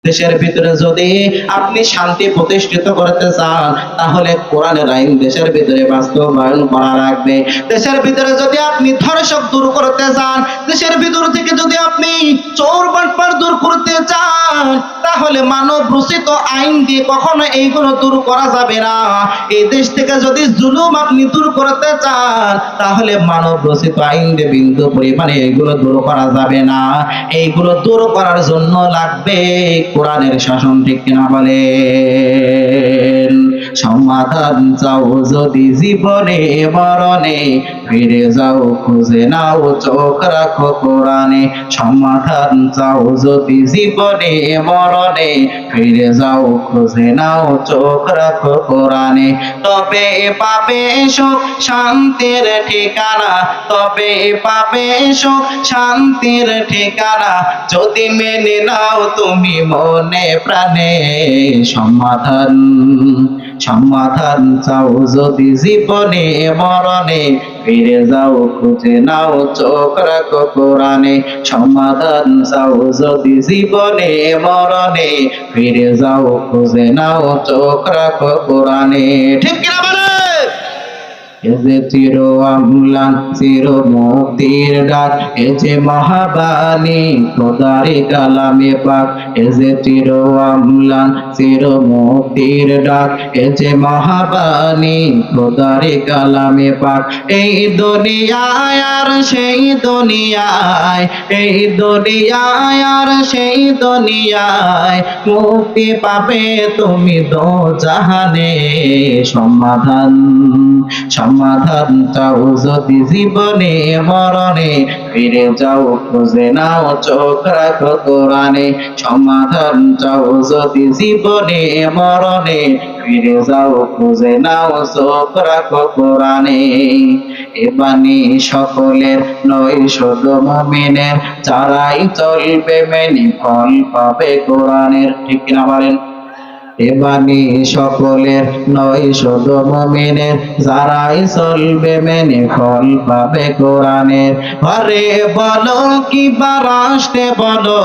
দেশের ভিতরে যদি আপনি শান্তি প্রতিষ্ঠিত করতে চান, তাহলে কোরআনের আইন দেশের ভিতরে বাস্তবায়ন করা লাগবে। দেশের ভিতরে যদি আপনি ধর্ষক দূর করতে চান, দেশের ভিতর থেকে যদি আপনি চোর বাটপার দূর করতে চান, তাহলে মানব রচিত আইন দিয়ে কখনো এইগুলো দূর করা যাবে না। এই দেশ থেকে যদি জুলুম আপনি দূর করতে চান, তাহলে মানব রচিত আইন দিয়ে বিন্দু পরিমাণে এইগুলো দূর করা যাবে না। এইগুলো দূর করার জন্য লাগবে কোরআনের শাসন, ঠিক কিনা বলেন? সমাধান চাও যদি জীবনে মরণে, ফিরে যাও খুঁজে নাও চোখ রাখো কোরআনে। সমাধান চাও যদি জীবনে মরণে, ফিরে যাও খুঁজে নাও চোখ রাখো কোরআনে। তবে পাবে সুখ শান্তির ঠিকানা, তবে পাবে সুখ শান্তির ঠিকানা, যদি মেনে নাও তুমি মনে প্রাণে। সমাধান সমাধান চাও যদি জীবনে মরণে, ফিরে যাও খুঁজে নাও চোখ রাখো কোরআনে। সমাধান চাও যদি জীবনে মরণে, ফিরে যাও খুঁজে নাও চোখ রাখো কোরআনে। ঠিক কিনা বলে? এ যে চির আমলান চির মুক্তির ডাক, এ যে মহাবাণী খোদারে কালামে পাক। এ যে চির আমলান চির মুক্তির ডাক, এ যে মহাবাণী খোদারে কালামে পাক। এই দুনিয়ায় আর সেই দুনিয়ায়, এই দুনিয়ায় আর সেই দুনিয়ায়, মুক্তি পাবে তুমি দোজাহানে। সমাধান সমাধান চাও যদি জীবনে মরণে, ফিরে যাও খুঁজে নাও চোখ রাখো কোরআনে। সমাধান চাও যদি জীবনে মরণে, ফিরে যাও খুঁজে নাও চোখ রাখো কোরআনে। এ বাণী সকলের নয় শুধু মুমিনের, যারাই চলবে মেনে ফল পাবে কোরআনের। ঠিক কিনা বলেন? এ বাণী সকলের নয় শুধু মুমিনের, যারাই চলবে মেনে ফল পাবে কোরআনের। ঘরে বলো কি বা রাষ্ট্রে বলো,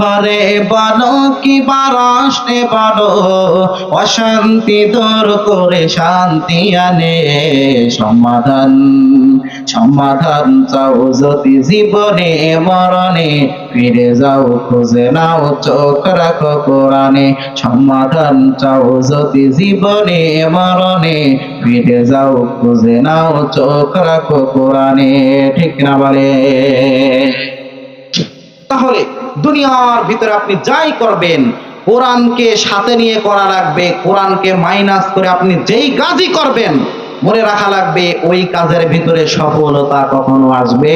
ঘরে বলো কি বা রাষ্ট্রে বলো, অশান্তি দূর করে শান্তি আনে। সমাধান সমাধান চাও যদি জীবনে মরণে, ফিরে যাও খুঁজে নাও চোখ রাখো কোরআনে। সমাধান চাও যদি জীবনে মরণে, ফিরে যাও খুঁজে নাও চোখ রাখো কোরআনে। ঠিক না বলে? তাহলে দুনিয়ার ভিতরে আপনি যাই করবেন, কোরআনকে সাথে নিয়ে করা লাগবে। কোরআনকে মাইনাস করে আপনি যেই কাজই করবেন, মনে রাখা লাগবে ওই কাজের ভিতরে সফলতা কখনো আসবে।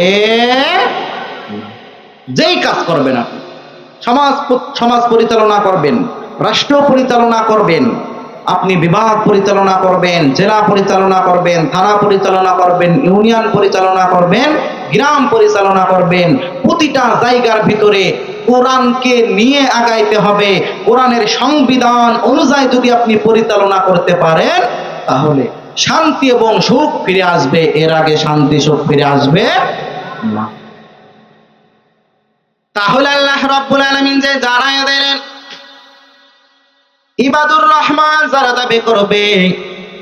যেই কাজ করবেন আপনি, সমাজ পরিচালনা করবেন, রাষ্ট্র পরিচালনা করবেন, আপনি বিভাগ পরিচালনা করবেন, জেলা পরিচালনা করবেন, থানা পরিচালনা করবেন, ইউনিয়ন পরিচালনা করবেন, গ্রাম পরিচালনা করবেন, প্রতিটা জায়গার ভিতরে কোরআনকে নিয়ে আগাইতে হবে। কোরআনের সংবিধান অনুযায়ী যদি আপনি পরিচালনা করতে পারেন, তাহলে শান্তি এবং সুখ ফিরে আসবে। এর আগে শান্তি সুখ ফিরে আসবে না। তাহলে আল্লাহ রাব্বুল আলামিন যে জানায় দিলেন, ইবাদুর রহমান যারা দাবি করবে,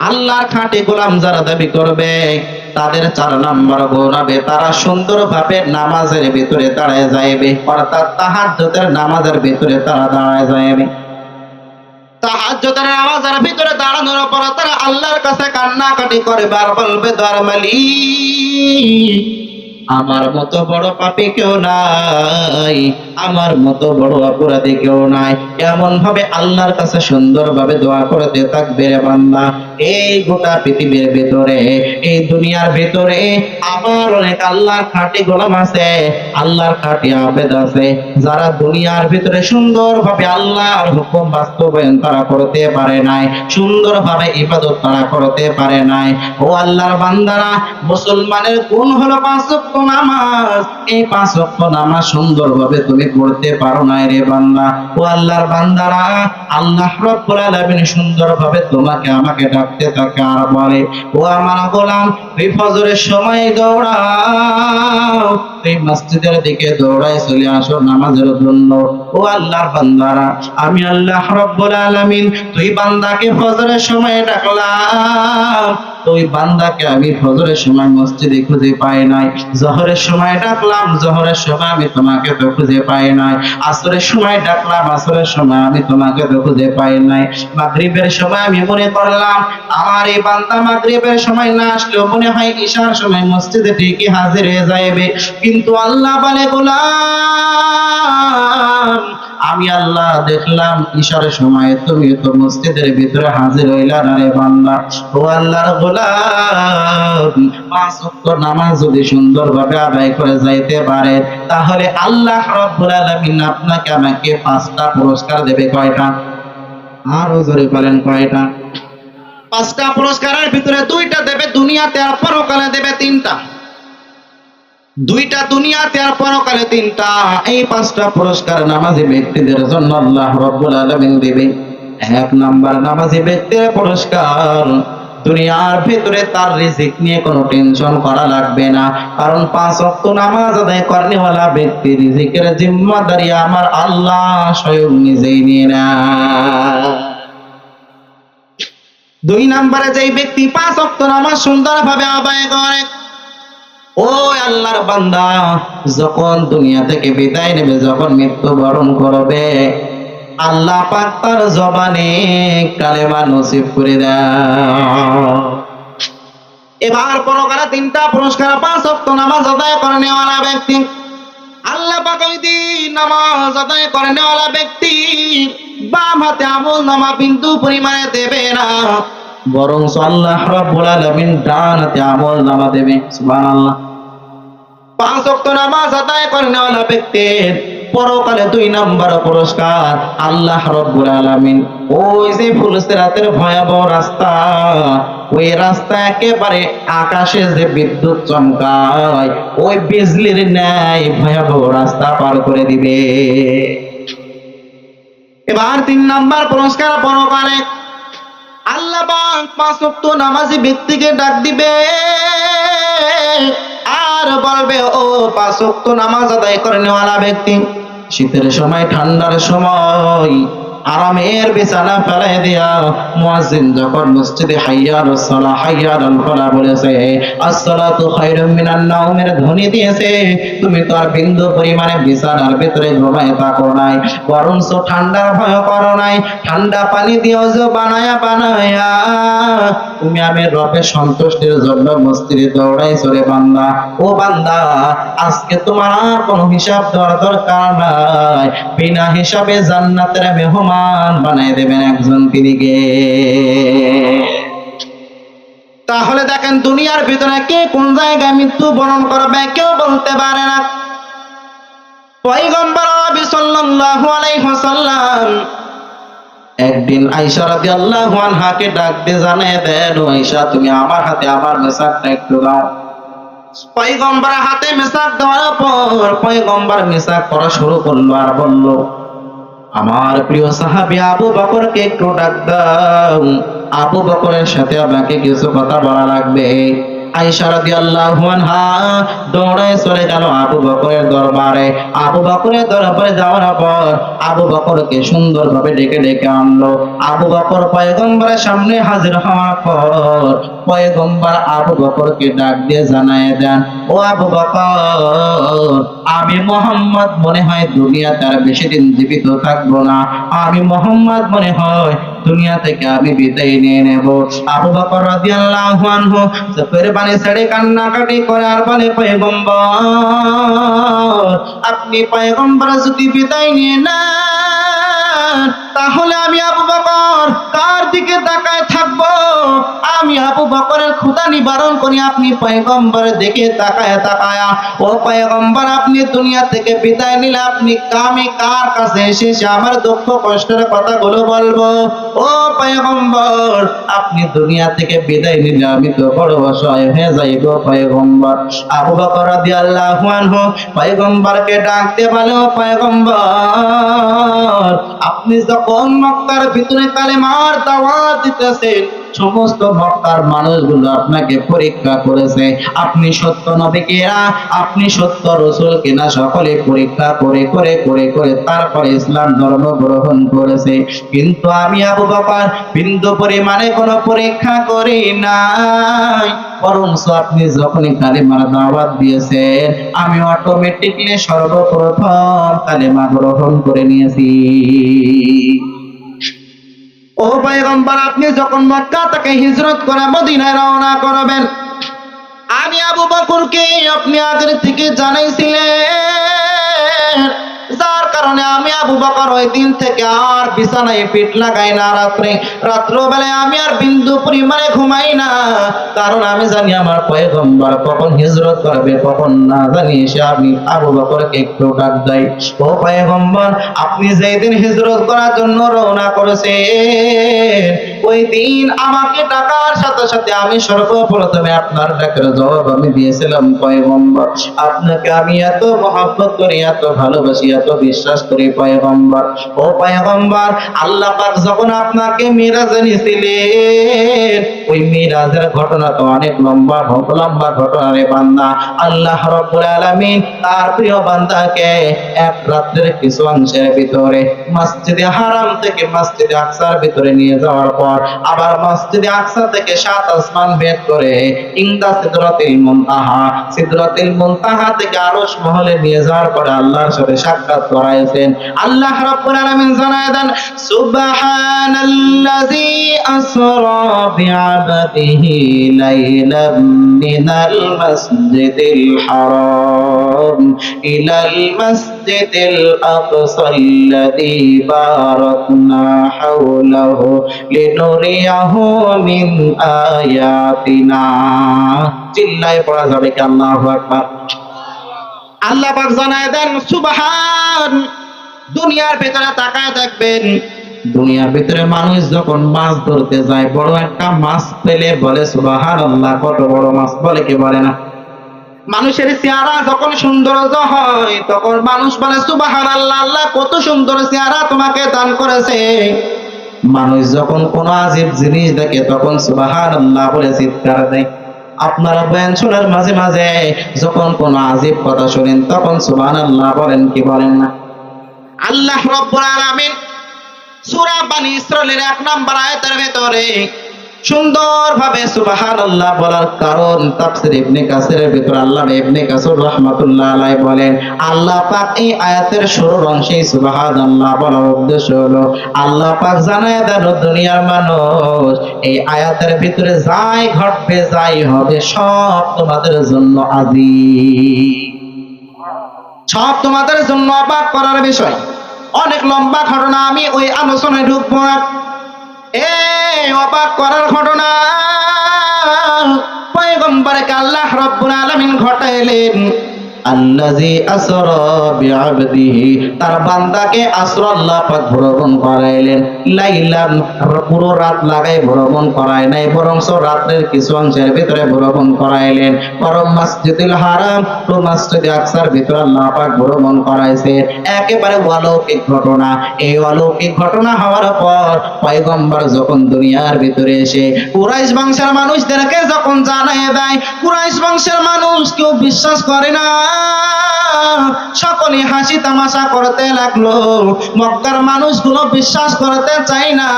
আল্লাহর খাঁটি গোলাম যারা দাবি করবে, তাদের 4 নাম্বার গুণ হবে, তারা সুন্দরভাবে নামাজের ভিতরে দাঁড়ায় যাইবে। অর্থাৎ তাহাজ্জুদের নামাজের ভিতরে তারা দাঁড়ায় যাইবে। তাহাজ্জুদের নামাজের ভিতরে দাঁড়ানোর পর তারা আল্লাহর কাছে কান্নাকাটি করবে আর বলবে, দয়ার মালিক, আমার মতো বড় পাপী কেউ নাই, আমার মতো বড় অপরাধী কেউ নাই। এমন ভাবে আল্লাহর কাছে সুন্দরভাবে দোয়া করতে থাকবে রে বান্দা। এই গোটা পৃথিবীর ভিতরে, এই দুনিয়ার ভিতরে আমার অনেক আল্লাহর খাঁটি গোলাম আছে, আল্লাহর খাঁটি আবেদ আছে, যারা দুনিয়ার ভিতরে সুন্দরভাবে আল্লাহর হুকুম বাস্তবায়ন তারা করতে পারে নাই, সুন্দরভাবে ইবাদত তারা করতে পারে নাই। ও আল্লাহর বান্দারা, মুসলমানের গুণ হলো 5 ওয়াক্ত নামাজ। এই 5 ওয়াক্ত নামাজ সুন্দরভাবে তুমি পড়তে পারো নাই রে বান্দা। ও আল্লাহর বান্দারা, আল্লাহ রাব্বুল আলামিন সুন্দরভাবে তোমাকে আমাকে ডাক ডাকতে থাকে আর বলে, ও আমার গোলাম, তুই ফজরের সময় দৌড়াও, তুই মসজিদের দিকে দৌড়ায় চলে আসো নামাজের জন্য। ও আল্লাহর বান্দারা, আমি আল্লাহ রাব্বুল আলামিন তুই বান্দাকে ফজরের সময় ডাকলাম, ওই বান্দাকে আমি ফজরের সময় মসজিদে খুঁজে পাই নাই। জোহরের সময় ডাকলাম, জোহরের সময় আমি তোমাকে তো খুঁজে পাই নাই। আসরের সময় ডাকলাম, আসরের সময় আমি তোমাকে তো খুঁজে পাই নাই। মাগরিবের সময় আমি মনে করলাম আমার এই বান্দা মাগরিবের সময় না আসলেও মনে হয় ইশার সময় মসজিদে ঠিকই হাজির হয়ে যাবে। কিন্তু আল্লাহ বলে, গোলাম, আমি আল্লাহ দেখলাম ইশার সময় তুমি তো মসজিদের ভিতরে হাজির হইলা না রে বান্দা। ও আল্লাহর গোলাম, পাঁচ ওয়াক্ত নামাজ যদি সুন্দরভাবে আদায় করে যাইতে পারে, তাহলে আল্লাহ রাব্বুল আলামিন আপনাকে আমাকে 5টা পুরস্কার দেবে। কয়টা? আরো জোরে বলেন, কয়টা? 5টা পুরস্কারের ভিতরে 2টা দেবে দুনিয়াতে, আর পরকালে দেবে 3টা। 2টা দুনিয়াতে আর পরকালে 3টা। এই 5টা পুরস্কার নামাজি ব্যক্তিদের জন্য আল্লাহ রাব্বুল আলামিন দিবে। 1 নাম্বার, নামাজি ব্যক্তির পুরস্কার, দুনিয়ার ভিতরে তার রিজিক নিয়ে কোনো টেনশন করা লাগবে না, কারণ 5 ওয়াক্ত নামাজ আদায় করেওয়ালা ব্যক্তি রিজিকের জিম্মাদারি আমার আল্লাহ স্বয়ং নিজেই নিয়ে নেয়। 2 নম্বরে যেই ব্যক্তি 5 ওয়াক্ত নামাজ সুন্দরভাবে আদায় করে, ও আল্লাহর বান্দা যখন দুনিয়া থেকে বিদায় নেবে, যখন মৃত্যুবরণ করবে, আল্লাহ পাক তার জবানে কালেমা নসিব করে দেয়। এবার পরকালে 3টা পুরস্কার। 5 ওয়াক্ত নামাজ আদায় করেনেওয়ালা ব্যক্তি, আল্লাহ পাক ওই দিন নামাজ আদায় করেনেওয়ালা ব্যক্তি বাম হাতে আমলনামা বিন্দু পরিমাণে দেবে না, বরং আল্লাহ রাব্বুল আলামিন ডান হাতে আমলনামা দেবে। সুবহানাল্লাহ। 5 ওয়াক্ত নামাজ আদায় করেনেওয়ালা ব্যক্তির পরকালে 2 নম্বর পুরস্কার, আল্লাহ রাব্বুল আলামিন ওই যে ফুলসিরাতের ভয়াবহ রাস্তা, ওই রাস্তা একেবারে আকাশে যে বিদ্যুৎ চমকায়, ওই বিজলির ন্যায় ভয়াবহ রাস্তা পার করে দিবে। এবার 3 নম্বর পুরস্কার পরকালে আল্লাহ পাক 5 ওয়াক্ত নামাজি ব্যক্তিকে ডাক দিবে আর বলবে, ও 5 ওয়াক্ত নামাজ আদায় করেনেওয়ালা ব্যক্তি, শীতের সময় ঠান্ডার সময় আরামের বিছানা ফেলাই দিয়া মুয়াজ্জিন যখন মসজিদে হাইয়ালুস সালাহ হাইয়ালুল ফালাহ বলেছে, আসসালাতু খায়রুম মিনান নাওমের ধ্বনি দিয়েছে, তুমি তো আর বিন্দু পরিমাণে বিছানার ভিতরে ঘুমায় থাকো নাই, বরঞ্চ ঠান্ডার ভয় করো নাই। ঠান্ডা পানি দিয়েও যে বানায়া বানায়া তুমি আমি রবের সন্তুষ্টির জন্য মসজিদে দৌড়াইছো রে বান্দা। ও বান্দা, আজকে তোমার আর কোনো হিসাব দেওয়ার দরকার নাই, বিনা হিসাবে জান্নাতের মেহমান বানাই দেবেন একজন তিনিকে। তাহলে দেখেন, দুনিয়ার ভিতরে কে কোন জায়গায় মৃত্যু বরণ করবে কেউ বলতে পারে না। পয়গম্বর নবী সাল্লাল্লাহু আলাইহি ওয়াসাল্লাম একদিন আয়েশা রাদিয়াল্লাহু আনহাকে ডাক দিয়ে জানিয়ে দেন, ও আয়েশা, তুমি আমার হাতে আমার মেসাকটা একটু দাও। পয়গম্বরের হাতে মেসাক দেওয়ার পর পয়গম্বর মেসাক করা শুরু করলো আর বলল, আমার প্রিয় সাহাবী আবু বকরকে একটু ডাক দাও, আবু বকরের সাথে আমাকে কিছু কথা বলা লাগবে। আয়েশা রাদিয়াল্লাহু আনহা দৌড়ে চলে গেল আবু বকরের দরবারে। আবু বকরের দরবারে যাওয়ার পর আবু বকরকে সুন্দরভাবে ডেকে ডেকে আনলো। আবু বকর পয়গম্বরের সামনে হাজির হওয়ার পর পয়গম্বর আবু বকরকে ডাক দিয়ে জানায় দেন, ও আবু বকর, আমি মুহাম্মদ মনে হয় দুনিয়াতে আর বেশি দিন জীবিত থাকবো না, আমি মুহাম্মদ মনে হয় দুনিয়া থেকে আমি বিদায় নিয়ে নেব। আবু বকর রাদিয়াল্লাহু আনহু চোখের পানি ছেড়ে কান্নাকাটি করে আর বলে, পয়গম্বর, আপনি পয়গম্বর যদি বিদায় নিয়ে নেন, তাহলে আমি আবু বকর কার দিকে তাকায় থাকবো? আমি আবু বকরের ক্ষুধা নিবারণ করি, আপনি পয়গম্বরের দিকে তাকায় তাকায়া, ও পয়গম্বর, আপনি দুনিয়া থেকে বিদায় নিলে আপনি আমি কার কাছে এসে আমার দুঃখ কষ্টের কথাগুলো বলবো? ও পয়গম্বর, আপনি দুনিয়া থেকে বিদায় নিলে আমি তো বড় অসহায় হয়ে যাইব পয়গম্বর। আবু বকর রাদিয়াল্লাহু আনহু পয়গম্বরকে ডাকতে বলে, ও পয়গম্বর, আপনি যখন মক্কার ভিতরে কালেমার দাওয়াত দিতেছেন, সমস্ত মক্কার মানুষগুলো আপনাকে পরীক্ষা করেছে, আপনি সত্য নবী কিনা, আপনি সত্য রাসূল কিনা, সকলে পরীক্ষা করে করে করে করে তারপরে ইসলাম ধর্ম গ্রহণ করেছে। কিন্তু আমি আবু বকর বিন্দু পরিমাণে কোনো পরীক্ষা করি নাই, বরং আপনি যখনই কালিমার দাওয়াত দিয়েছেন আমি অটোমেটিকলি সর্বপ্রথম কালিমা গ্রহণ করে নিয়েছি। ও পয়গম্বর, আপনি যখন মক্কা থেকে হিজরত করে মদিনায় রওনা করবেন, আমি আবু বকরকে আপনি আগের থেকে জানাইছিলেন, যার কারণে আমি আবু বকর ওই দিন থেকে আর বিছানায় পিঠ লাগাই না, রাত্রবেলায় আমি আর বিন্দু পরিমাণে ঘুমাই না, কারণ আমি জানি আমার পয়গম্বর কখন হিজরত করবে, কখন না জানি সে আমি আবু বকরকে একটু ডাক দেই, ও পয়গম্বর আপনি যেই দিন হিজরত করার জন্য রওনা করেছেন ওই দিন আমাকে ডাকার সাথে সাথে আমি সর্বপ্রথমে আপনার ডাকের জবাব আমি দিয়েছিলাম, পয়গম্বর আপনাকে আমি এত মহব্বত করি, এত ভালোবাসি, এত বিশ্বাস করি পয়গম্বর। ও পয়গম্বর, আল্লাহ পাক যখন আপনাকে মিরাজে নিয়েছিলেন ওই মিরাজের ঘটনা তো অনেক লম্বা ঘটনা রে বান্দা। আল্লাহ রাব্বুল আলামিন তার প্রিয় বান্দাকে এক রাত্রের কিছু অংশের ভিতরে মসজিদে হারাম থেকে মসজিদে আকসার ভিতরে নিয়ে যাওয়ার পর আবার মসজিদে আকসা থেকে 7 আসমান ভেদ করে ইনদা সিদরাতুল মুনতাহা থেকে আরশ মহলে নিয়ে যাওয়ার পরে আল্লাহর সাথে সাক্ষাৎ করাইছেন। আল্লাহ রাব্বুল আলামিন জানায় দেন, সুবহানাল্লাযী আসরা বিআবদিহি লাইলাম মিনাল মাসজিদিল হারাম ইলাল মাসজিদিল আকসাল্লাযী বারাকনা হাওলাহু লিনুরিয়াহু মিন আয়াতিনা। চিল্লায় পড়া যাবে কি আল্লাহু আকবার। আল্লাহ পাক জানায় দেন সুবহান, দুনিয়ার ভিতরে তাকায় দেখবেন, দুনিয়ার ভিতরে মানুষ যখন মাছ ধরতে যায় বড় একটা মাছ পেলে বলে সুবহানাল্লাহ, কত বড় মাছ বলে কি বলে না? মানুষের চেহারা যখন সৌন্দর্য হয় তখন মানুষ বলে সুবহানাল্লাহ, আল্লাহ কত সুন্দর চেহারা তোমাকে দান করেছে। মানুষ যখন কোনো আজীব জিনিস দেখে তখন সুবহানাল্লাহ বলে চিৎকার দেয়। আপনারা বয়ান শোনার মাঝে মাঝে যখন কোন আজীব কথা শুনেন তখন সুবহানাল্লাহ বলেন কি বলেন না? আল্লাহ রাব্বুল আলামিন সূরা বনী ইসরাঈলের 1 নম্বর আয়াতের ভিতরে সুন্দরভাবে সুবহানাল্লাহ বলার কারণ তাফসীর ইবনে কাসিরের ভিতরে আল্লামা ইবনে কাসির রাহমাতুল্লাহ আলাইহি বলেন, আল্লাহ পাক এই আয়াতের শুরুর অংশে সুবহানাল্লাহ বলার উদ্দেশ্য হলো আল্লাহ পাক জানায় দেন দুনিয়ার মানুষ এই আয়াতের ভিতরে যাই ঘটবে যাই হবে সব তোমাদের জন্য আজিব, সব তোমাদের জন্য অবাক করার বিষয়। অনেক লম্বা ঘটনা, আমি ওই আলোচনায় ঢুকবো না। এই অবাক করার ঘটনা পয়গম্বরকে আল্লাহ রাব্বুল আলামিন ঘটাইলেন। আল্লাযী আসরা বিআবদিহি, তার বান্দাকে আসরা আল্লাহ পাক ভ্রমণ করাইলেন। লাইলান, পুরো রাত লাগাই ভ্রমণ করায় নাই, বরং রাতের কিছু অংশের ভিতরে ভ্রমণ করাইলেন। পরম মসজিদুল হারাম ও মসজিদে আকসার ভিতরে আল্লাহ পাক ভ্রমণ করাইছে। একেবারে অলৌকিক ঘটনা। এই অলৌকিক ঘটনা হওয়ার পর পয়গম্বর যখন দুনিয়ার ভিতরে এসে কুরাইশ বংশের মানুষদেরকে যখন জানায় দেয়, কুরাইশ বংশের মানুষ কেউ বিশ্বাস করে না, সকলে হাসি তামাশা করতে লাগলো। মক্কার মানুষগুলো বিশ্বাস করতে চায় না,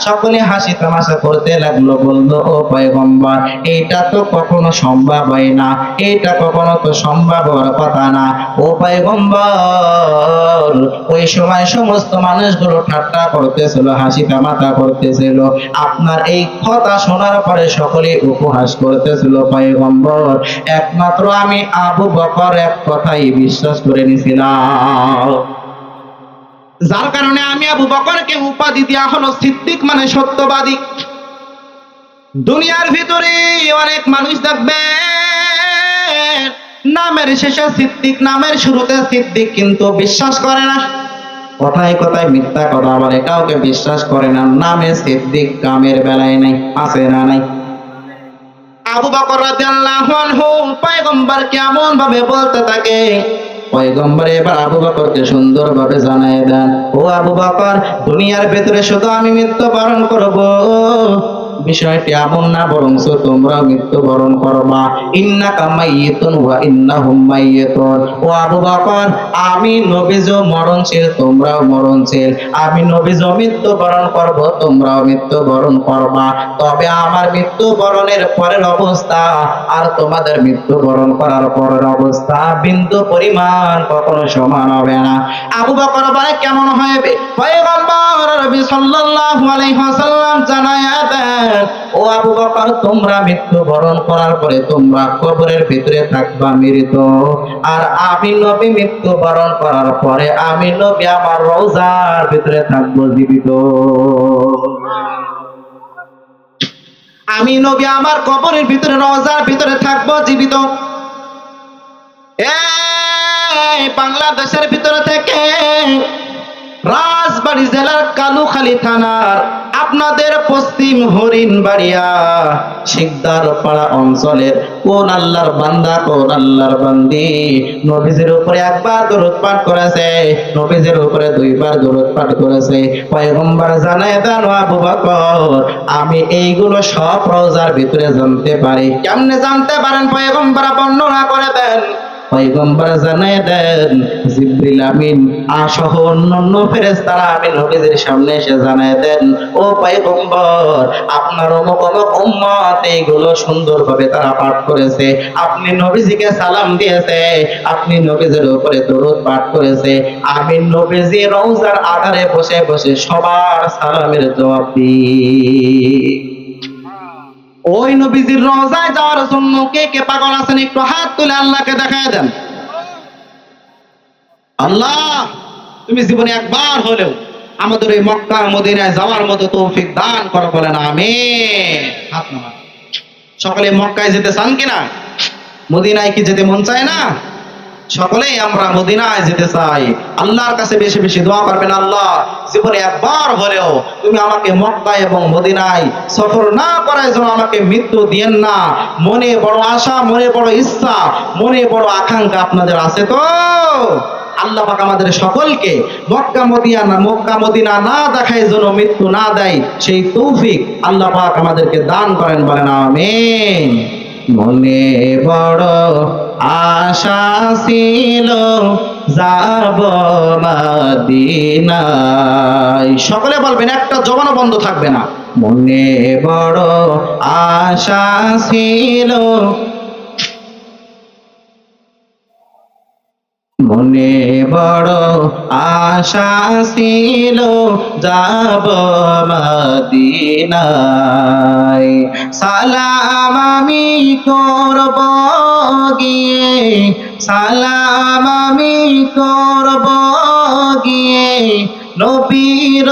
সকলে হাসি তামাশা করতে লাগলো। বলল, ও পয়গম্বর এটা তো কখনো সম্ভব হয় না, এটা কখনো তো সম্ভব হওয়ার কথা না। ও পয়গম্বর, ওই সময় সমস্ত মানুষগুলো ঠাট্টা করতেছিল, হাসি তামাশা করতেছিল। আপনার এই কথা শোনার পরে সকলে উপহাস করতেছিল। পয়গম্বর, একমাত্র আমি আবু বকর এক কথাই বিশ্বাস করে নিয়েছিলাম, যার কারণে আমি আবু বকরকে উপাধি দেওয়া হলো সিদ্দিক, মানে সত্যবাদী। দুনিয়ার ভিতরে অনেক মানুষ দেখবে নামের শেষে সিদ্দিক, নামের শুরুতে সিদ্দিক, কিন্তু বিশ্বাস করে না। কথায় কথায় মিথ্যা কথা বলে, কাউকে বিশ্বাস করে না। নামে সিদ্দিক, কামের বেলায় নাই, আছে না নাই? আবু বকর রাদিয়াল্লাহু আনহু পয়গম্বর কেমন ভাবে বলতে থাকে, পয়গম্বর এবার আবু বকরকে সুন্দরভাবে জানায় দেন, ও আবু বকর, দুনিয়ার ভেতরে শুধু আমি মৃত্যুবরণ করব, বিষয়টি এমন না, বরঞ্চ তোমরা মৃত্যুবরণ করবা। ইন্নাকা মাইয়িতুন ওয়া ইন্নাহুম মাইয়িতুন। ও আবু বকর, আমি নবীও মরণশীল, তোমরাও মরণশীল। আমি নবীও মৃত্যুবরণ করব, তোমরাও মৃত্যুবরণ করবা। তবে আমার মৃত্যুবরণের পরের অবস্থা আর তোমাদের মৃত্যুবরণ করার পরের অবস্থা বিন্দু পরিমাণ কখনো সমান হবে না। আবু বকর বলে, কেমন হবে? পয়গম্বর নবী সাল্লাল্লাহু আলাইহি ওয়াসাল্লাম জানায়া দেন, ও আবু বকর, তোমরা মৃত্যুবরণ করার পরে তোমরা কবরের ভিতরে থাকবা মৃত, আর আমি নবী মৃত্যুবরণ করার পরে আমি নবী আমার রওজার ভিতরে থাকবো জীবিত। আমি নবী আমার কবরের ভিতরে রওজার ভিতরে থাকবো জীবিত। এই বাংলাদেশের ভিতরে থেকে রাজবাড়ী জেলার কালুখালী থানার আপনাদের পশ্চিম হরিণবাড়িয়া শিকদার পাড়া অঞ্চলের কোন আল্লাহর বান্দা, কোন আল্লাহর বান্দি নবীজির উপরে একবার দরুদ পাঠ করেছে, নবীজির উপরে দুইবার দরুদ পাঠ করেছে? পয়গম্বর জানায় দেন, আবু বকর, আমি এইগুলো সব রওজার ভিতরে জানতে পারি। কেমনে জানতে পারেন? পয়গম্বর বর্ণনা করে দেন। পয়গম্বর জানায় দেন, জিবরিল আমিন সহ অন্যান্য ফেরেশতারা আমি নবীজির সামনে এসে জানায় দেন, ও পয়গম্বর, আপনার অমুক অমুক উম্মত এইগুলো সুন্দরভাবে তারা পাঠ করেছে, আপনি নবীজিকে সালাম দিয়েছে, আপনি নবীজির উপরে দরুদ পাঠ করেছে। আমি নবীজি রওজার আধারে বসে বসে সবার সালামের জবাব দিই। ওই নবীজির রওজায় যাওয়ার জন্য কে কে পাগল আছেন? একটু হাত তুলে আল্লাহকে দেখায় দেন। আল্লাহ, তুমি জীবনে একবার হলেও আমাদের এই মক্কা মদিনায় যাওয়ার মতো তৌফিক দান করো, বলেন আমিন। হাত নামান। সকলে মক্কায় যেতে চান কিনা? মদিনায় কি যেতে মন চায় না? সকলেই আমরা মদিনায় যেতে চাই। আল্লাহর কাছে বেশি বেশি দোয়া করবেন, আল্লাহ জীবনে একবার হলেও তুমি আমাকে মক্কা এবং মদিনায় সফর না করার জন্য আমাকে মৃত্যু দিয়েন না। মনে বড় আশা, মনে বড় ইচ্ছা, মনে বড় আকাঙ্ক্ষা আপনাদের আছে তো? আল্লাহ পাক আমাদের সকলকে মক্কা মদিনা না দেখায় যেন মৃত্যু না দেয়, সেই তৌফিক আল্লাহ পাক আমাদেরকে দান করেন, বলেন আমিন। মনে বড় আশা ছিল যাব মদিনায়। সকলে বলবেন, একটা জবানও বন্ধ থাকবে না। মনে বড় আশা ছিল, মনে বড় আশা ছিল যাব মদিনায়। সালাম আমি করব গিয়ে, সালাম আমি করব গিয়ে নবীর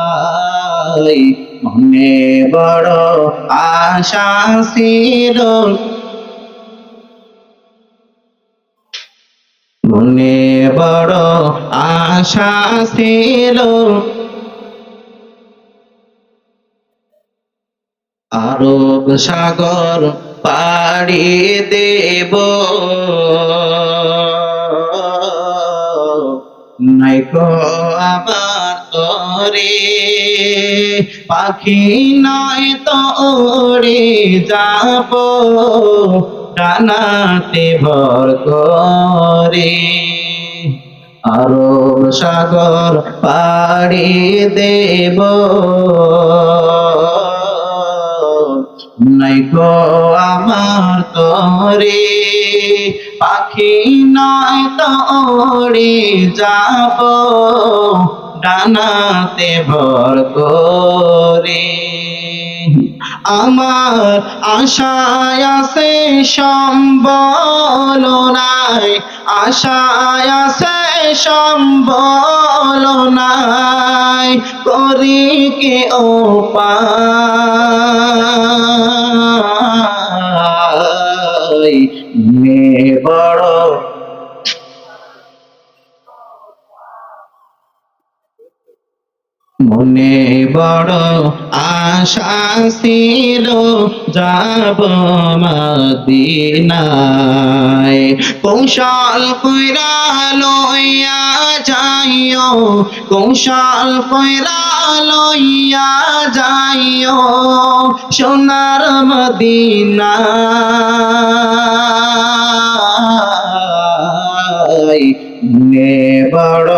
রওজায়। মনে বড় আশা ছিল, মনে বড় আশা ছিল আরব সাগর পাড়ি দেব, নাইকো আমার তরে পাখি নয় তো উড়ে যাব ডানাতে ভর করে। আরব সাগর পাড়ি দেব, নাইকো আমার তরে পাখি নয় তো উড়ে যাব ডানাতে ভর করে। আমার আশায় আছে সম্বল নাই, আশায় আছে সম্বল নাই, করি কে ও পাই। মে বড় মনে বড় আশা ছিল যাব মদিনায়। কৌশল কইরা লইয়া যাইও, কৌশল কইরা লইয়া যাইও সোনার মদিনায়। নে বড়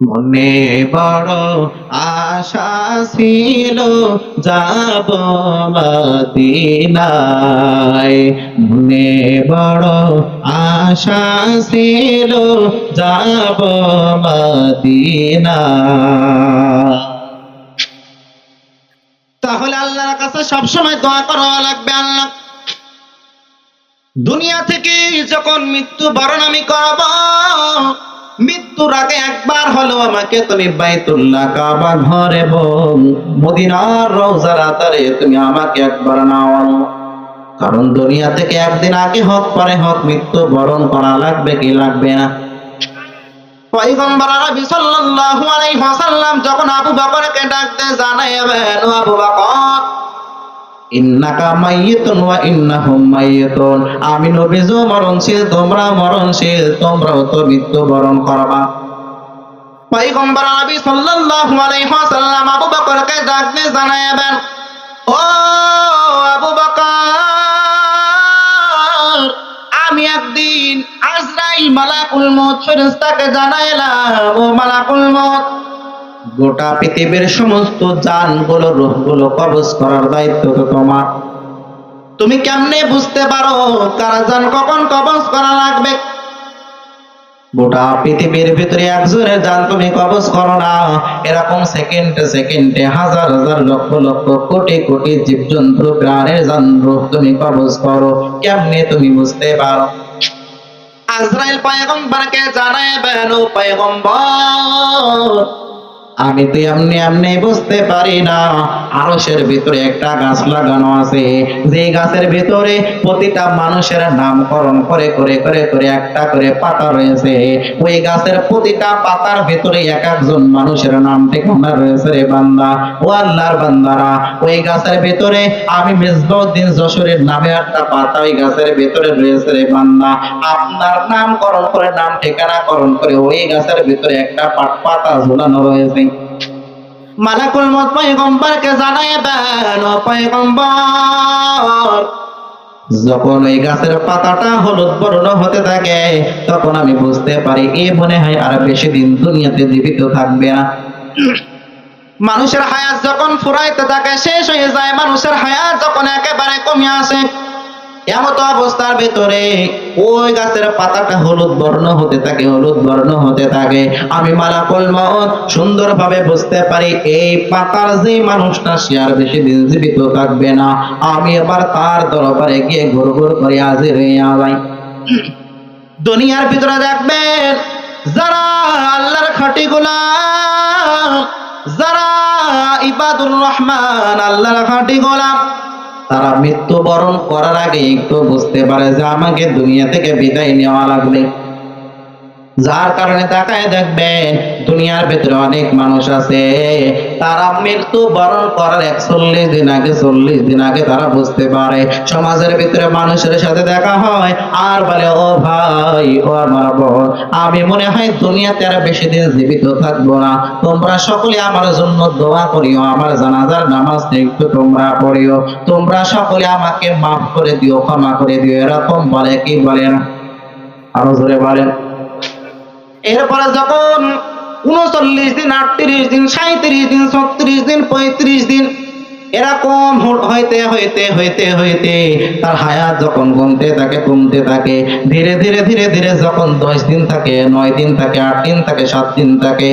মনে বড় আশা ছিল যাব মদিনায়, মনে বড় আশা ছিল যাব মদিনায়। তাহলে আল্লাহর কাছে সবসময় দোয়া করা লাগবে, আল্লাহ দুনিয়া থেকে যখন মৃত্যু বরণ আমি করব, মৃত্যুর আগে একবার হলো আমাকে তুমি বাইতুল্লাহ কাবা ঘর এবং মদিনার রওজার আতারে তুমি আমাকে একবার নাও। কারণ দুনিয়া থেকে একদিন আগে হোক পরে হোক মৃত্যু বরণ করা লাগবে কি লাগবে না? পয়গম্বর নবী সাল্লাল্লাহু আলাইহি ওয়াসাল্লাম যখন আবু বকরকে ডাকতে জানাইবেন, ও আবু বকর ইন্নাকা মাইয়িতুন ওয়া ইন্নাহুম মাইয়িতুন, আমি নবীও মরণশীল, তোমরা মরণশীল, তোমরাও তো মৃত্যু বরণ করবা। পয়গম্বর নবী সাল্লাল্লাহু আলাইহি ওয়াসাল্লাম আবু বকরকে ডাকতে জানাইবেন, ও আবু বকর, আমি একদিন আজরাইল মালাকুল মউত ফেরেশতাকে জানাইলাম, ও মালাকুল মউত, গোটা পৃথিবীর সমস্ত জানগুলো রূহগুলো কবজ করার দায়িত্ব তো তোমার। তুমি কেমনে বুঝতে পারো কারা জান কখন কবজ করা লাগবে? গোটা পৃথিবীর ভিতরে একজনের জান তুমি কবজ করো না, এরকম সেকেন্ডে সেকেন্ডে হাজার হাজার লক্ষ লক্ষ কোটি কোটি জীবজন্তু প্রাণের জান রূহ তুমি কবজ করো, কেমনে তুমি বুঝতে পারো? আজরাইল পয়গম্বরকে জানাইবেন, ও পয়গম্বর, আমি তো এমনি এমনি বুঝতে পারি না, আরশের ভিতরে একটা গাছ লাগানো আছে, যে গাছের ভিতরে প্রতিটা মানুষের নামকরণ করে করে করে করে একটা করে পাতা রয়েছে, ওই গাছের প্রতিটা পাতার ভিতরে এক একজন মানুষের নাম ঠিকানা রয়েছে রে বান্দা। ও আল্লাহর বান্দারা, ওই গাছের ভিতরে আমি মেজবাউদ্দিন যশোরের নামে একটা পাতা ওই গাছের ভিতরে রয়েছে রে বান্দা। আপনার নামকরণ করে নাম ঠিকানা করণ করে ওই গাছের ভিতরে একটা পাতা ঝুলানো রয়েছে। মালাকুল মউত পয়গম্বরকে জানাইবেন, ও পয়গম্বর, যখন ওই গাছের পাতাটা হলুদ বর্ণ হতে থাকে তখন আমি বুঝতে পারি এ মনে হয় আর বেশি দিন দুনিয়াতে জীবিত থাকবে না। মানুষের হায়াত যখন ফুরাইতে থাকে, শেষ হয়ে যায়, মানুষের হায়াত যখন একেবারে কমে আসে, এমত অবস্থার ভিতরে ওই গাছের পাতাটা হলুদ বর্ণ হতে থাকে, হলুদ বর্ণ হতে থাকে। আমি মালাকুল মউত সুন্দরভাবে বুঝতে পারি এই পাতার যে মানুষটা সে আর বেশি দিন জীবিত থাকবে না। আমি এবার তার দরবারে গিয়ে ঘুর ঘুর করে হাজির হইয়া যাই। দুনিয়ার ভিতরে দেখবেন যারা আল্লাহর খাঁটি গোলাম, যারা ইবাদুর রহমান আল্লাহর খাঁটি গোলাম, তারা মৃত্যুবরণ করার আগে একটু বুঝতে পারে যে আমাকে দুনিয়া থেকে বিদায় নেওয়া লাগবে। যার কারণে তাকায় দেখবেন দুনিয়ার ভিতরে অনেক মানুষ আছে, তারা মৃত্যু বরণ করার 41 দিন আগে 40 দিন আগে তারা বুঝতে পারে। সমাজের ভিতরে মানুষের সাথে দেখা হয় আর বলে, ও ভাই, ও আমার বোন, আমি মনে হয় দুনিয়াতে আর বেশি দিন জীবিত থাকবো না, তোমরা সকলে আমার জন্য দোয়া করিও, আমার জানাজার নামাজ একটু তোমরা পড়িও, তোমরা সকলে আমাকে মাফ করে দিও, ক্ষমা করে দিও। এরকম বলে কি বলে না? আরো জোরে বলেন। এরপরে যখন 39 দিন, 38 দিন, 37 দিন, 36 দিন, 35 দিন এরকম হইতে হইতে হইতে হইতে তার হায়াত যখন কমতে থাকে ধীরে ধীরে ধীরে ধীরে যখন 10 দিন থাকে, 9 দিন থাকে, 8 দিন থাকে, 7 দিন থাকে,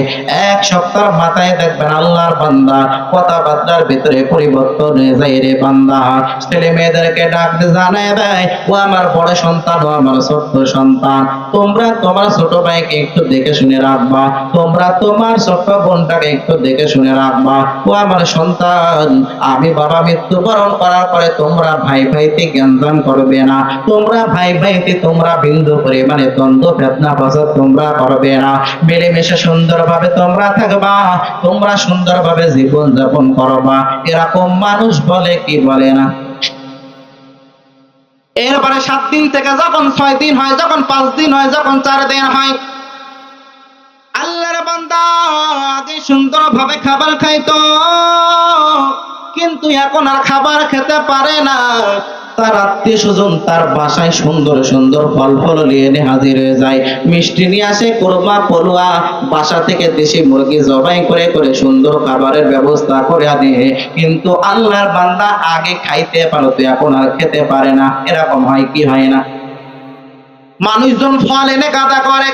এক সপ্তাহ মাথায় দেখবেন আল্লাহর বান্দা কথাবার্তার ভিতরে পরিবর্তন হয়ে যায় রে বান্দা। ছেলে মেয়েদেরকে ডাকতে জানায় দেয়, ও আমার বড় সন্তান, ও আমার ছোট্ট সন্তান, তোমরা তোমার ছোট ভাইকে একটু দেখে শুনে রাখবা, তোমরা তোমার ছোট্ট বোনটাকে একটু দেখে শুনে রাখবা, ও আমার সন্তান, আমি বাবা মৃত্যুবরণ করার পরে তোমরা ভাই ভাইতে জ্ঞানদান করবে না, তোমরা ভাই ভাইতে তোমরা বিন্দু পরিমাণে দ্বন্দ্ব ফেতনা ফাসাদ তোমরা করবে না, মিলেমিশে সুন্দরভাবে তোমরা থাকবা, তোমরা সুন্দরভাবে জীবন যাপন করবা। এরকম মানুষ বলে কি বলে না? এরপরে 7 দিন থেকে যখন 6 দিন হয়, যখন 5 দিন হয়, যখন 4 দিন হয়, আল্লাহর বান্দা আগে সুন্দরভাবে খাবার খাইতো, কিন্তু এখন আর খাবার খেতে পারে না। তার আত্মীয় স্বজন তার বাসায় সুন্দর সুন্দর ফল ফল নিয়ে এনে হাজির হয়ে যায়, মিষ্টি নিয়ে আসে, কোরমা পলুয়া, বাসা থেকে দেশি মুরগি জবাই করে করে সুন্দর খাবারের ব্যবস্থা করে আনে, কিন্তু আল্লাহর বান্দা আগে খাইতে পারতো, এখন আর খেতে পারে না। এরকম হয় কি হয় না? মানুষজন ফল এনে গাদা করে,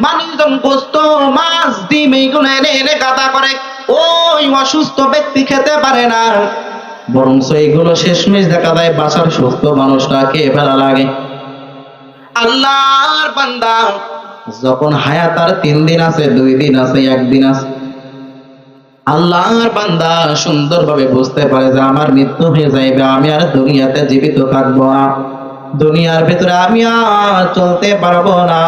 মানুষজন গোস্ত মাছ ডিম এইগুলো এনে এনে গাদা করে, ওই অসুস্থ ব্যক্তি খেতে পারে না, বরং এইগুলো শেষমেশ দেখা যায় বাসার সুস্থ মানুষটা খেয়ে ফেলা লাগে। আল্লাহর বান্দা যখন হায়াত আর 3 দিন আছে, 2 দিন আছে, 1 দিন আছে, আল্লাহর বান্দা সুন্দরভাবে বুঝতে পারে যে আমার মৃত্যু হয়ে যাইবে, আমি আর দুনিয়াতে জীবিত থাকবো না, দুনিয়ার ভিতরে আমি আর চলতে পারবো না,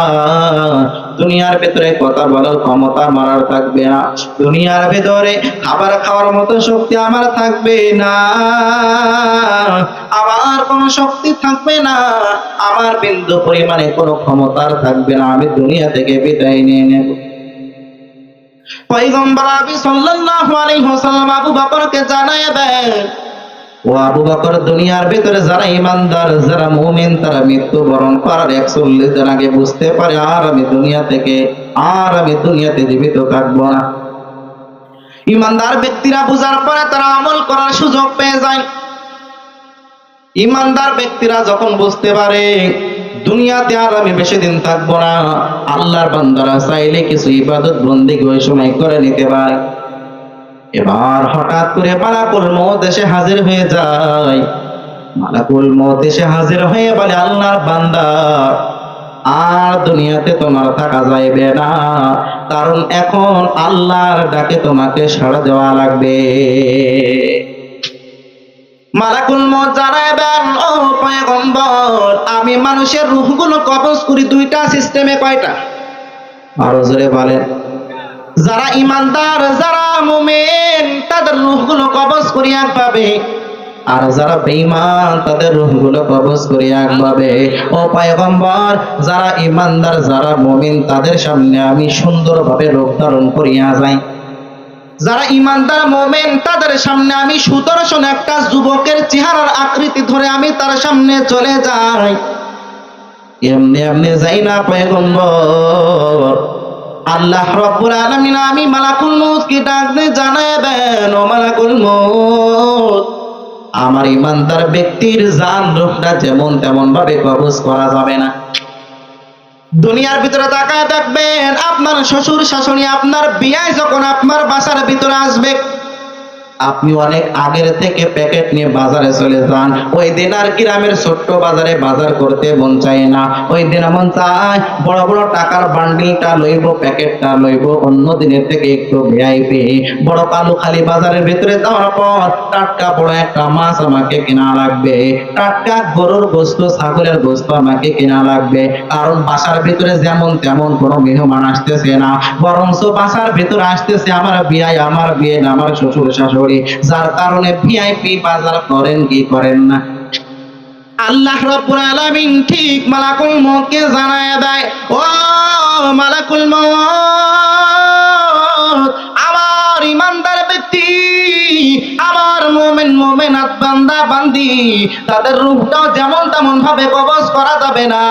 দুনিয়ার ভিতরে কথা বলার ক্ষমতা আমার থাকবে না, দুনিয়ার ভিতরে খাবার খাওয়ার মতো শক্তি আমার থাকবে না, আমার কোনো শক্তি থাকবে না, আমার বিন্দু পরিমাণে কোনো ক্ষমতা থাকবে না, আমি দুনিয়া থেকে বিদায় নিয়ে নেব। পয়গম্বর আরবি সাল্লাল্লাহু আলাইহি ওয়াসাল্লাম আবু বকরকে জানায় দেন, ও আবু বকর, দুনিয়ার ভিতরে যারা ইমানদার, যারা মুমিন, তারা মৃত্যুবরণ করার 41 দিন আগে বুঝতে পারে আর আমি দুনিয়াতে জীবিত থাকবো না। ইমানদার ব্যক্তিরা বুঝার পরে তারা আমল করার সুযোগ পেয়ে যায়। ইমানদার ব্যক্তিরা যখন বুঝতে পারে দুনিয়াতে আর আমি বেশি দিন থাকবো না, আল্লাহর বান্দারা চাইলে কিছু ইবাদত বন্দেগী ওই সময় করে নিতে পারে। এবার হঠাৎ করে মালাকুল মউত এসে হাজির হয়ে যায়, মালাকুল মউত এসে হাজির হয়ে বলে, আল্লাহর বান্দা, আর দুনিয়াতে তোমার থাকা যাইবে না, কারণ এখন আল্লাহর ডাকে তোমাকে সাড়া দেওয়া লাগবে। মালাকুল মউত জানাবেন, ও পয়গম্বর, আমি মানুষের রূহগুলো কবজ করি 2টা সিস্টেমে। কয়টা? আরো জোরে বলেন। যারা ইমানদার, যারা মুমিন, তাদের রূহগুলো কবজ করি একভাবে, আর যারা বেঈমান তাদের রূহগুলো কবজ করি একভাবে। ও পয়গম্বর, যারা ইমানদার, যারা মুমিন, তাদের সামনে আমি সুন্দরভাবে রূপ ধারণ করিয়া যাই। যারা ইমানদার মুমিন তাদের সামনে আমি সুদর্শন একটা যুবকের চেহারার আকৃতি ধরে আমি তার সামনে চলে যাই। এমনি এমনি যাই না পয়গম্বর, আল্লাহ রাব্বুল আলামিন আমি মালাকুল মউতকে ডাক দিয়ে জানায় দেন, ও মালাকুল মউত, আমার ইমানদার ব্যক্তির জান রূহটা যেমন তেমন ভাবে কবজ করা যাবে না। দুনিয়ার ভিতরে তাকায় দেখবেন, আপনার শ্বশুর শাশুড়ি, আপনার বিয়ায় যখন আপনার বাসার ভিতরে আসবে, আপনি অনেক আগের থেকে প্যাকেট নিয়ে বাজারে চলে যান। ওই দিন আর গ্রামের ছোট্ট বাজারে বাজার করতে মন চায় না, ওই দিন মন চায় বড় বড় টাকার বান্ডিলটা লইব, প্যাকেটটা লইব, অন্য দিনের থেকে একটু ভিআইপি। বড় কালুখালী বাজারের ভিতরে যাওয়ার পর টাটকা বড় একটা মাছ আমাকে কেনা লাগবে, টাটকা গরুর গোস্ত, ছাগলের গোস্ত আমাকে কেনা লাগবে, কারণ বাসার ভিতরে যেমন তেমন কোনো মেহমান আসতেছে না, বরঞ্চ বাসার ভিতরে আসতেছে আমার বিয়াই, আমার বিয়ে, আমার শ্বশুর শাশুড়ি, যার কারণে ভিআইপি বাজার করেন কি করেন না। আল্লাহ রাব্বুল আলামিন ঠিক মালাকুল মউতকে জানায় দেয়, ও মালাকুল মউত, আমার ইমানদার ব্যক্তি, আমার মুমিন মুমিনাত বান্দা বান্দি, তাদের রূহটাও যেমন তেমন ভাবে কবজ করা যাবে না।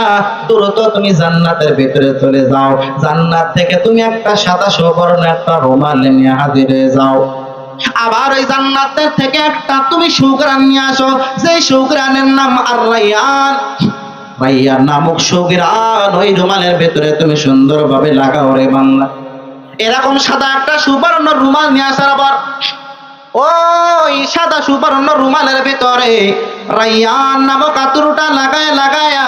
দ্রুত তুমি জান্নাতের ভিতরে চলে যাও, জান্নাত থেকে তুমি একটা সাদা সুবর্ণ একটা রুমাল নিয়ে হাজির হয়ে যাও। আবার ওই জান্নাতের থেকে একটা তুমি সুঘ্রাণ নিয়ে আসো, যে সুঘ্রাণের নাম আর রায়্যান, রায়্যান নামক সুঘ্রাণ ওই রুমালের ভিতরে তুমি সুন্দরভাবে লাগাও রে বাংলা। এরকম সাদা একটা সুবর্ণ রুমাল নিয়ে আসার পর ওই সাদা সুবর্ণ রুমালের ভিতরে রাইয়ান নামক আতরটা লাগায় লাগায়া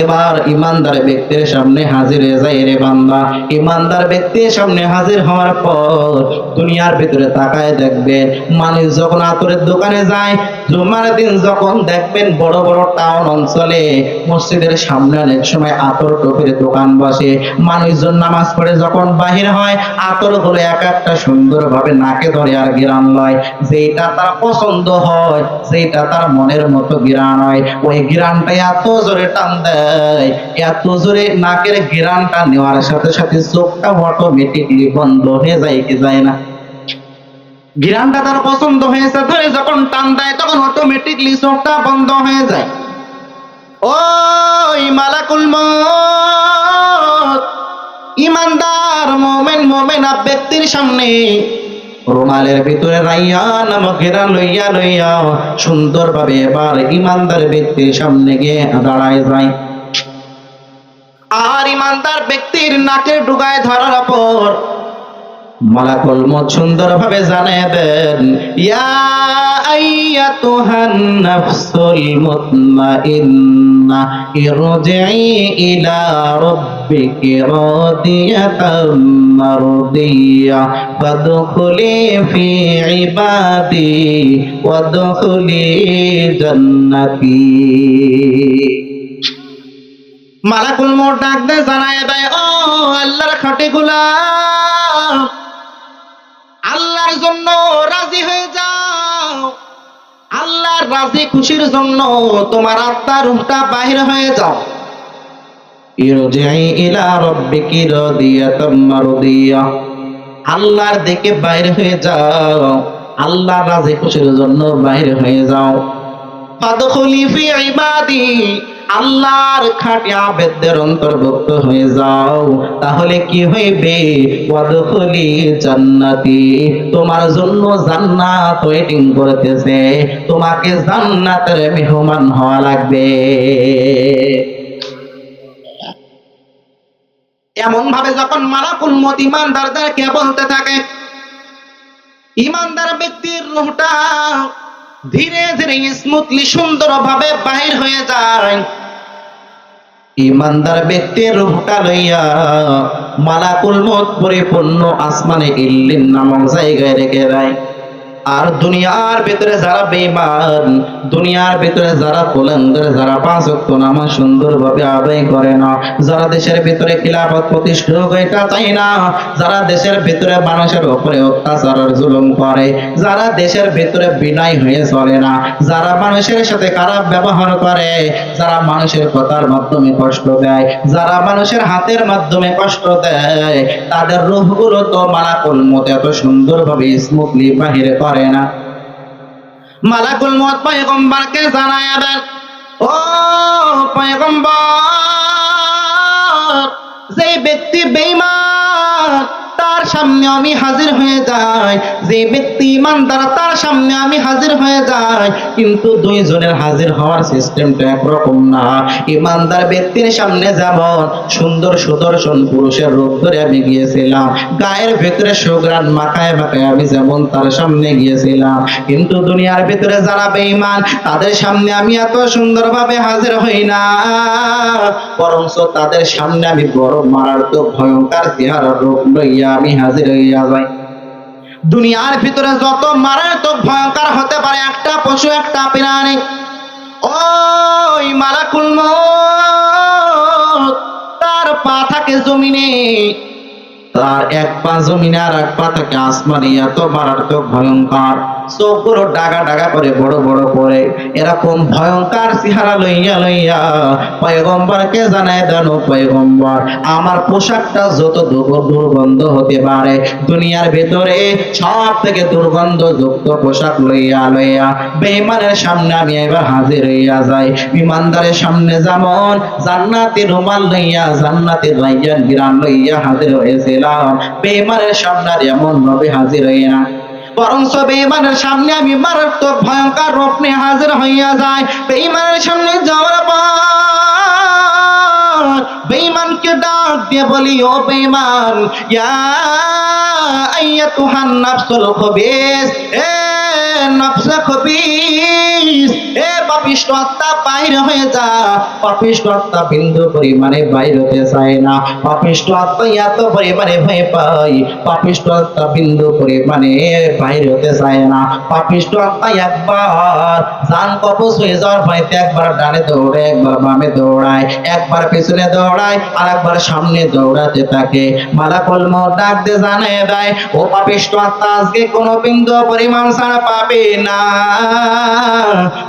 এবার ইমানদার ব্যক্তির সামনে হাজির হয়ে যায় রে বান্দা। ইমানদার ব্যক্তির সামনে হাজির হওয়ার পর দুনিয়ার ভিতরে তাকায় দেখবেন, মানুষ যখন আতরের দোকানে যায়, জুমার দিন যখন দেখবেন বড় বড় টাউন অঞ্চলে মসজিদের সামনে অনেক সময় আতর টপের দোকান বসে। মানুষজন নামাজ পড়ে যখন বাহির হয়, আতর গুলো এক একটা সুন্দর ভাবে নাকে ধরে আর ঘ্রাণ লয়। যেটা তার পছন্দ হয়, যেটা তার মনের মতো ঘ্রাণ হয়, ওই ঘ্রাণটা এত জোরে টান দেয়, এত জোরে নাকের ঘ্রাণটা নেওয়ার সাথে সাথে চোখটা অটোমেটিকলি বন্ধ হয়ে যায় কি যায় না? ঘ্রাণটা তার পছন্দ হয়েছে ধরে যখন টান দেয় তখন অটোমেটিকলি চোখটা বন্ধ হয়ে যায়। ওই মালাকুল মউত ইমানদার মুমিন মুমিনা ব্যক্তির সামনে রুমালের ভিতরে রাইয়ান নামক ঘেরা লইয়া লইয়া সুন্দরভাবে এবার ইমানদার ব্যক্তির সামনে গিয়ে দাঁড়ায় যায়। আর ইমানদার ব্যক্তির নাকে ডুগায় ধরার পর মালাকুল মউত সুন্দরভাবে জানিয়ে দেন, ইয়া আইয়াতুহান নাফসুল মুতমাইন্না ইরজিই ইলা রাব্বিকি রাদিয়াতাম মারদিয়া ফাদখুলি ফি ইবাদি ওয়াদখুলি জান্নাতি। মালাকুল মউত ডাক দিয়ে জানায় দেয়, ও আল্লাহর খাঁটি গোলাম, আল্লাহর জন্য রাজি হয়ে যাও। আল্লাহর রাজি খুশির জন্য তোমার আত্মার রূহটা বাহির হয়ে যাও। ইরজিই ইলা রাব্বিকি রাদিয়াতাম মারদিয়া, আল্লাহর দিকে বাইরে হয়ে যাও, আল্লাহর রাজি খুশির জন্য বাইরে হয়ে যাও। ফাদখুলি ফি ইবাদি, আল্লাহর খাঁটি আবেদদের অন্তর্ভুক্ত হয়ে যাও। তাহলে কি হইবে? ওয়াদখুলি জান্নাতি, তোমার জন্য জান্নাত ওয়েটিং করতেছে, তোমাকে জান্নাতের মেহমান হওয়া লাগবে। এমন ভাবে যখন মালাকুল মউত ইমানদারদেরকে বলতে থাকে, ইমানদার ব্যক্তির রূহটা ধীরে ধীরে স্মুথলি সুন্দরভাবে বাহির হয়ে যায়। ইমানদার ব্যক্তির রূহটা লইয়া মালাকুল মউত পরিপূর্ণ আসমানে ইল্লিন নামক জায়গায় রেখে দেয়। আর দুনিয়ার ভিতরে যারা বেঈমান, দুনিয়ার ভিতরে যারা কুলাঙ্গার, যারা পাঁচ ওয়াক্ত নামাজ সুন্দরভাবে আদায় করে না, যারা দেশের ভিতরে খিলাফত প্রতিষ্ঠা এটা চায় না, যারা দেশের ভিতরে মানুষের উপরে অত্যাচার আর জুলুম করে, যারা দেশের ভিতরে বিনয় হয়ে চলে না, যারা মানুষের সাথে খারাপ ব্যবহার করে, যারা মানুষের কথার মাধ্যমে কষ্ট দেয়, যারা মানুষের হাতের মাধ্যমে কষ্ট দেয়, তাদের রূহগুলো তো মালাকুল মউত এত সুন্দরভাবে স্মুথলি বাহির করে না। মালাকুল মউত পয়গম্বরকে জানায়া দেন, ও পয়গম্বর, যে ব্যক্তি বেঈমান তার সামনে আমি হাজির হয়ে যাই, যে ব্যক্তি ইমানদার তার সামনে আমি হাজির হয়ে যাই, কিন্তু দুইজনের হাজির হওয়ার সিস্টেমটা একরকম না। ইমানদার ব্যক্তির সামনে যেমন সুন্দর সুদর্শন পুরুষের রূপ ধরে আমি গিয়েছিলাম, গায়ের ভিতরে সুঘ্রাণ মাখায় মাখায় আমি যেমন তার সামনে গিয়েছিলাম, কিন্তু দুনিয়ার ভিতরে যারা বেঈমান তাদের সামনে আমি এত সুন্দরভাবে হাজির হই না, বরঞ্চ তাদের সামনে আমি বড় মারাত্মক ভয়ঙ্কর চেহারার রূপ লইয়া আমি হাজির হইয়া যাই। দুনিয়ার ভিতরে যত মারাত্মক ভয়ঙ্কর হতে পারে একটা পশু, একটা প্রাণী, ওই মালাকুল মউত তার পা থাকে জমিনে, তার এক পা জমিনে আর এক পা থাকে আসমানে, এত মারাত্মক ভয়ঙ্কর, চোখগুলো ডাগা ডাগা করে বড় বড় করে, এরকম ভয়ঙ্কর চেহারা লইয়া লইয়া পয়গম্বরকে জানায় দেন, পয়গম্বর আমার পোশাকটা যত দুর্গন্ধ হতে পারে, দুনিয়ার ভিতরে সব থেকে দুর্গন্ধযুক্ত পোশাক লইয়া লইয়া বেঈমানের সামনে আমি এবার হাজির হইয়া যাই। ইমানদারের সামনে যেমন জান্নাতি রুমাল লইয়া, জান্নাতি রাইয়ান ঘ্রাণ লইয়া হাজির হয়েছিলাম, বেঈমানের সামনে এমন ভাবে হাজির হইয়া না, বরঞ্চ বেঈমানের সামনে আমি মারাত্মক ভয়ঙ্কর রূপ নিয়ে হাজির হইয়া যাই। বেঈমানের সামনে যাওয়ার পর বেঈমানকে ডাক দিয়ে বলি, ও বেঈমান, ইয়া আইয়াতুহান নাফসুল খবিস, এ নফস খবিস, ইবলিস, এ পাপিষ্ঠ আত্মা বাইর হয়ে যা। পাপিষ্ঠ আত্মা বিন্দু পরিমাণে বাইর হতে চায় না। পাপিষ্ঠ আত্মা এত পরিমাণে ভয় পায়, পাপিষ্ঠ আত্মা বিন্দু পরিমাণে বাইর হতে চায় না। পাপিষ্ঠ আত্মা একবার জান কবজ হয়ে যাওয়ার ভয়তে একবার ডানে দৌড়ে, একবার বামে দৌড়ায়, একবার পেছনে দৌড়ায়, আর একবার সামনে দৌড়াতে থাকে। মালাকুল মউত ডাক দিয়ে জানিয়ে দেয়, ও পাপিষ্ঠ আত্মা, আজকে কোনো বিন্দু পরিমাণ ছাড়া পাবে না।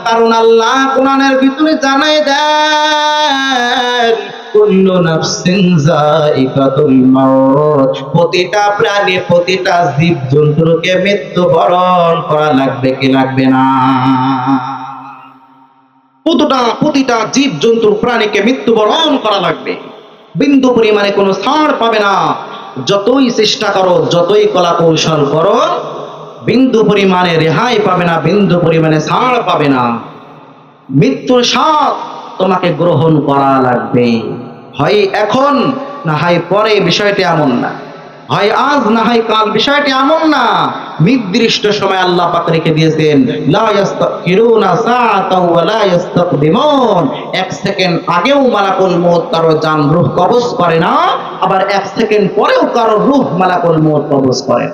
কারণ আল্লাহ কোরআনের ভিতরে জানিয়ে দেন, কুল্লু নাফসিন যায়িকাতুল মাউত, প্রতিটা প্রাণী, প্রতিটা জীব জন্তুকে মৃত্যুবরণ করা লাগবে কি লাগবে না? প্রতিটা জীব জন্তু প্রাণীকে মৃত্যুবরণ করা লাগবে, বিন্দু পরিমাণে কোনো ছাড় পাবে না। যতই চেষ্টা করো, যতই কলা কৌশল করো, বিন্দু পরিমাণে রেহাই পাবে না, বিন্দু পরিমাণে ছাড় পাবে না। মৃত্যুর স্বাদ তোমাকে গ্রহণ করা লাগবে, হয় এখন না হয় পরে। বিষয়টি এমন না, হয় আজ না হয় কাল। বিষয়টি এমন না, নির্দিষ্ট সময় আল্লাহ পাক রেখে দিয়েছেন। লা ইস্তাখিরুনা সাআতাও ওয়া লা ইস্তাকদিমুন, এক সেকেন্ড আগেও মালাকুল মউত কারো জান রূহ কবজ করে না, আবার এক সেকেন্ড পরেও কারো রূহ মালাকুল মউত কবজ করে।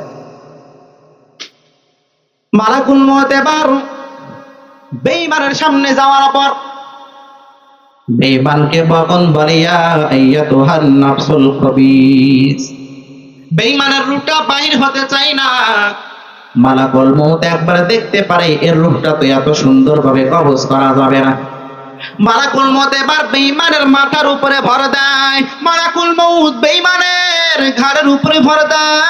মালাকুল মউত এবার বেঈমানের সামনে যাওয়ার পর বেঈমানকে বগন বলিয়া, আইয়াতুহান নাফসুল খবিস, বেঈমানের রূহটা বাইর হতে চাই না। মালাকুল মউত একবার দেখতে পারে এর রূহটা তো এত সুন্দরভাবে কবজ করা যাবে না। মালাকুল মউত এবার বেঈমানের মাথার উপরে ভর দেয়, মালাকুল মউত বেঈমানের ঘাড়ের উপরে ভর দেয়।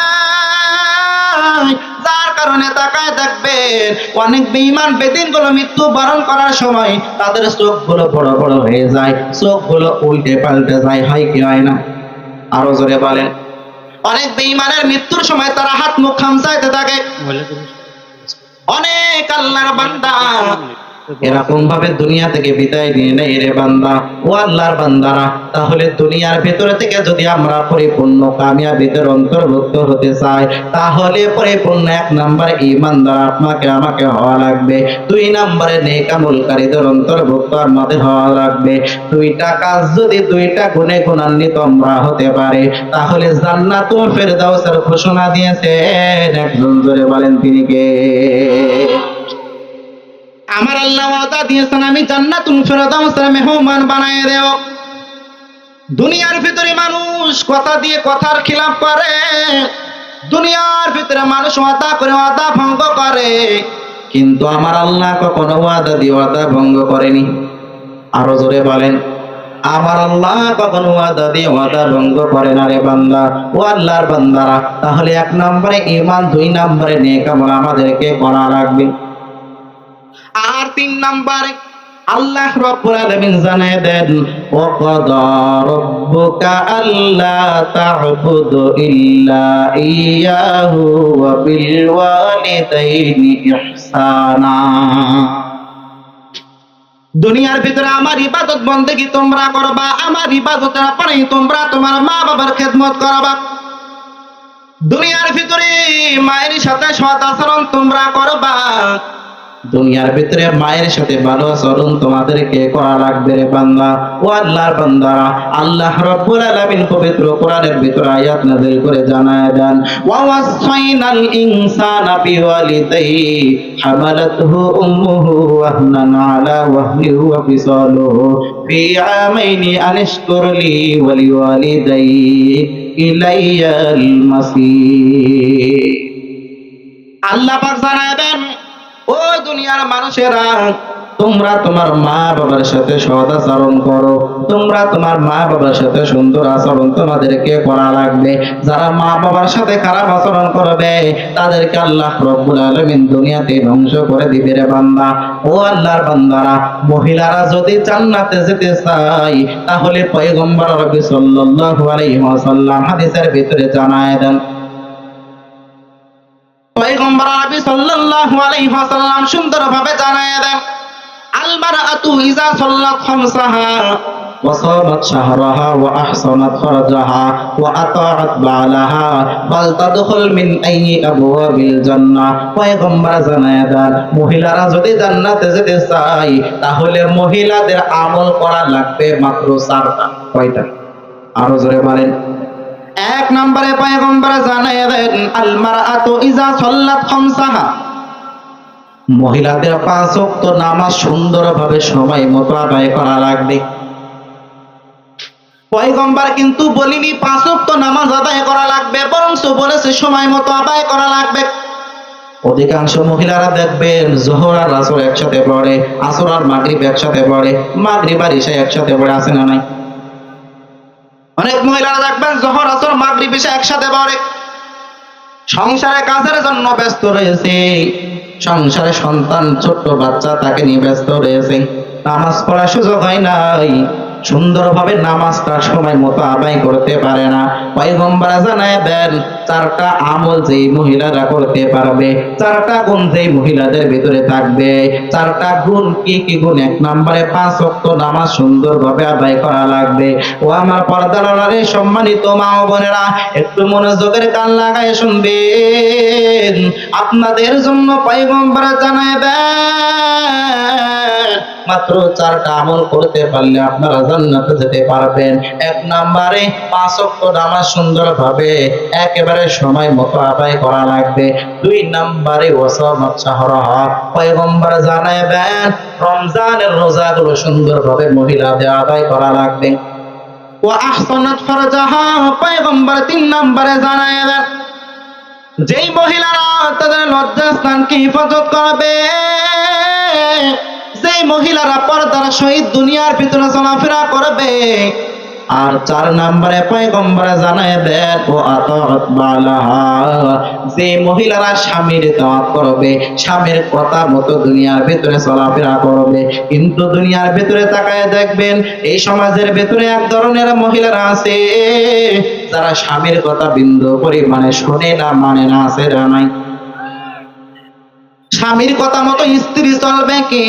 যার কারণে তাকায় দেখবেন অনেক বেঈমান বেদিনগুলো মৃত্যু বরণ করার সময় তাদের চোখগুলো বড় বড় হয়ে যায়, চোখগুলো উল্টে পাল্টে যায়, হয় কি হয় না? আরো জোরে বলেন। অনেক বেঈমানের মৃত্যুর সময় তারা হাত মুখ খামচাইতে থাকে। অনেক আল্লাহর বান্দা এরকম ভাবে দুনিয়া থেকে বিদায় নিয়ে নেয় রে বান্দা। ও আল্লাহর বান্দারা, তাহলে দুনিয়ার ভেতরে থেকে যদি আমরা পরিপূর্ণ কামিয়াবিদের অন্তর্ভুক্ত হতে চাই, তাহলে পরিপূর্ণ 1 নাম্বার ঈমানদার আপনাকে আমাকে হওয়া লাগবে। 2 নাম্বারে নেক আমলকারীদের অন্তর্ভুক্ত আমাদের হওয়া লাগবে। 2টা কাজ যদি 2টা গুণে গুণান্বিত আমরা হতে পারে, তাহলে জান্নাতুল ফেরদাউসের ঘোষণা দিয়েছেন। একজন জোরে বলেন তিনি কে? আমার আল্লাহ ওয়াদা দিয়েছেন, আমি জান্নাতুল ফেরদাউসের মেহমান বানায় দেব। দুনিয়ার ভিতরে মানুষ কথা দিয়ে কথার খিলাফ করে, দুনিয়ার ভিতরে মানুষ ওয়াদা করে ওয়াদা ভঙ্গ করে, কিন্তু আমার আল্লাহ কখনো ওয়াদা দিয়ে ওয়াদা ভঙ্গ করেনি। আরো জোরে বলেন, আমার আল্লাহ কখনো ওয়াদা দিয়ে ওয়াদা ভঙ্গ করে না রে বান্দা। ও আল্লাহর বান্দারা, তাহলে 1 নম্বরে ঈমান, 2 নম্বরে নেক আমল আমাদেরকে করা লাগবে। আর 3 নম্বরে আল্লাহ রাব্বুল আলামিন জানায় দেন, ওয়া ক্বাদা রাব্বুকা আল্লা তা'বুদু ইল্লা ইয়্যাহু ওয়া বিল ওয়ালিদাইনি ইহসানা। দুনিয়ার ভিতরে আমার ইবাদত বন্দেগী তোমরা করবা, আমার ইবাদতের পরেই তোমরা তোমার মা বাবার খেদমত করবা। দুনিয়ার ভিতরে মায়ের সাথে সৎ আচরণ তোমরা করবা, দুনিয়ার ভিতরে মায়ের সাথে ভালো আচরণ তোমাদেরকে করা লাগবে রে বান্দা। ও আল্লাহর বান্দারা, আল্লাহ রাব্বুল আলামিন পবিত্র কোরআনের ভিতরে আয়াত নাযিল করে জানায় দেন, ওয়া ওয়াসাইনাল ইনসানা বিওয়ালিদাইহি হামালাতহু উম্মুহু ওয়াহনান আলা ওয়াহনিহি ওয়া ফিসালুহু ফি আমাইনি আনশকুর লি ওয়া লিওয়ালিদাইহি ইলাইয়াল মাসির। আল্লাহ পাক জানায় দেন, ও দুনিয়ার মানুষেরা, তোমরা তোমার মা বাবার সাথে সৎ আচরণ করো, তোমরা তোমার মা বাবার সাথে সুন্দর আচরণ তোমাদেরকে করা লাগবে। যারা মা বাবার সাথে খারাপ আচরণ করবে তাদেরকে আল্লাহ রাব্বুল আলামিন দুনিয়াতে ধ্বংস করে দিবে রে বান্দা। ও আল্লাহর বান্দারা, মহিলারা যদি জান্নাতে যেতে চায়, তাহলে পয়গম্বর নবী সাল্লাল্লাহু আলাইহি ওয়াসাল্লাম হাদিসের ভিতরে জানায় দেন, পয়গম্বর নবী সাল্লাল্লাহু আলাইহি ওয়াসাল্লাম সুন্দরভাবে জানায় দেন, আল মারআতু ইযা সাল্লাত খামসাহা وصامت شهرها وأحصنت فرجها وأطاعت بعلها فلتدخل من أي أبواب الجنة পয়গম্বর জানায়া দেন মহিলারা যদি জান্নাতে যেতে চায় তাহলে মহিলাদের আমল করা লাগবে মাত্র 4টা। কয়টা? আরো জোরে বলেন। এক নম্বরে পয়গম্বর জানায়া দেন আল মারআতু ইজা সাল্লাত খামসাহা, মহিলাদের 5 ওয়াক্ত নামাজ সুন্দরভাবে সময় মতো আদায় করা লাগবে। পয়গম্বর কিন্তু বলিনি 5 ওয়াক্ত নামাজ আদায় করা লাগবে, বরং বলেছে সময় মতো আদায় করা লাগবে। অধিকাংশ মহিলারা দেখবেন যোহর আর আসর একসাথে পড়ে, আসর আর মাগরিব একসাথে পড়ে, মাগরিব আর ইশা একসাথে পড়ে, আছে না নাই? অনেক মহিলারা দেখবেন যোহর আসর মাগরিব ইশা একসাথে পড়ে। সংসারে কাজের জন্য ব্যস্ত রয়েছে, সংসারে সন্তান ছোট্ট বাচ্চা তাকে নিয়ে ব্যস্ত রয়েছে, নামাজ পড়ার সুযোগ হয় নাই, সুন্দরভাবে নামাজটা সময় মতো আদায় করতে পারে না। পয়গম্বর জানায় দেন 4টা আমল যেই মহিলারা করতে পারবে, 4টা গুণ যেই মহিলাদের ভিতরে থাকবে। 4টা গুণ কি কি গুণ? 1 নম্বরে 5 ওয়াক্ত নামাজ সুন্দরভাবে আদায় করা লাগবে। ও আমার পর্দার আড়ালে সম্মানিত মা ও বোনেরা, একটু মনোযোগের কান লাগায় শুনবেন। আপনাদের জন্য পয়গম্বর জানায় দেন মাত্র 4টা আমল করতে পারলে আপনারা জান্নাতে যেতে পারবেন। 1 নম্বরে 5 ওয়াক্ত নামাজ সুন্দরভাবে একেবারে সময় মতো আদায় করা লাগবে। 2 নম্বরে ওয়াসামাত শাহরাহা, পয়গম্বর জানায় দেন রমজানের রোজাগুলো সুন্দরভাবে মহিলাদের আদায় করা লাগবে। ওয়া আহসানাত ফারজাহা, পয়গম্বর 3 নম্বরে জানায় দেন যেই মহিলারা তাদের লজ্জাস্থানকে হেফাজত করবে, যেই মহিলারা পর্দার সহিত দুনিয়ার ভিতরে চলাফেরা করবে। আর 4 নম্বরে পয়গম্বর জানায় দেন ও আতাআত বালাহা, যে মহিলারা স্বামীর ইতাআত করবে, স্বামীর কথা মতো দুনিয়ার ভিতরে চলাফেরা করবে। কিন্তু দুনিয়ার ভিতরে তাকায় দেখবেন এই সমাজের ভিতরে এক ধরনের মহিলারা আছে যারা স্বামীর কথা বিন্দু পরিমাণে শোনে না, মানে না, আছে না নাই? স্বামীর কথা মতো স্ত্রী চলবে কি?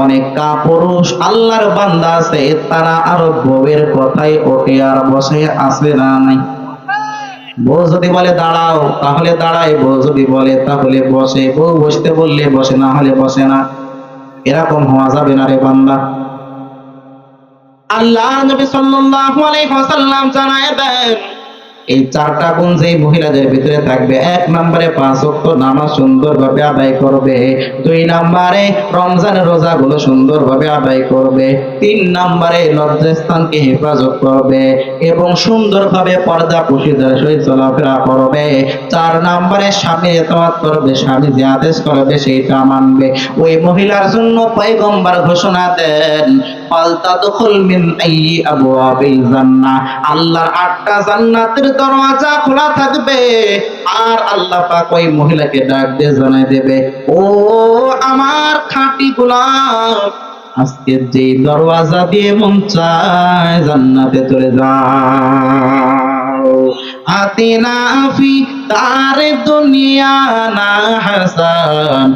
অনেক পুরুষ আল্লাহর বান্দা আছে তারা আরো বউয়ের কথাই ওঠে আর বসে, আছে না নাই? বউ যদি বলে দাঁড়াও তাহলে দাঁড়ায়, বউ যদি বলে তাহলে বসে, বউ বসতে বললে বসে, না হলে বসে না। এরকম হওয়া যাবে না রে বান্দা। আল্লাহ নবী সাল্লাল্লাহু আলাইহি ওয়াসাল্লাম জানায় দেন এই 4টা গুণ যেই মহিলাদের ভিতরে থাকবে, 1 নম্বরে 5 ওয়াক্ত নামাজ সুন্দরভাবে আদায় করবে, 2 নম্বরে রমজানের রোজাগুলো সুন্দরভাবে আদায় করবে, 3 নম্বরে লজ্জাস্থানকে হেফাজত করবে এবং সুন্দরভাবে পর্দা পুরুষদের সহিত চলাফেরা করবে, 4 নম্বরে স্বামীর ইতাআত করবে, স্বামী যে আদেশ করবে সেইটা মানবে। ওই মহিলার জন্য পয়গম্বর ঘোষণা দেন ফালতাদখুল মিন আইয়ি আবওয়াবিল জান্নাহ, আল্লাহর 8টা জান্নাতের দরওয়াজা খোলা থাকবে। আর আল্লাহ পাক ওই মহিলাকে ডাক দিয়ে জানাই দেবে, ও আমার খাঁটি গোলাম, আজকে যে দরওয়াজা দিয়ে মন চায় জান্নাতে চলে যাও। আতিনা ফি দারে দুনিয়া না হাসান,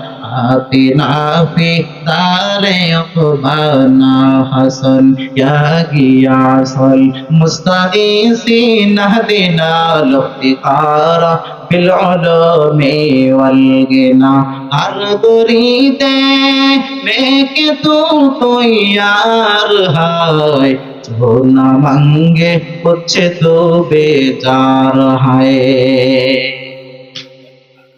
আতিনা ফি দারে উকবানা হাসান, ইয়া গিয়াসুল মুস্তাগীসিন হদিনা লফতিকারা বিল উলুমি ওয়াল গিনা, হর মুরিদে নেকে তু তৈয়ার হয়, जो न मांगे कुछ तो बेजार है।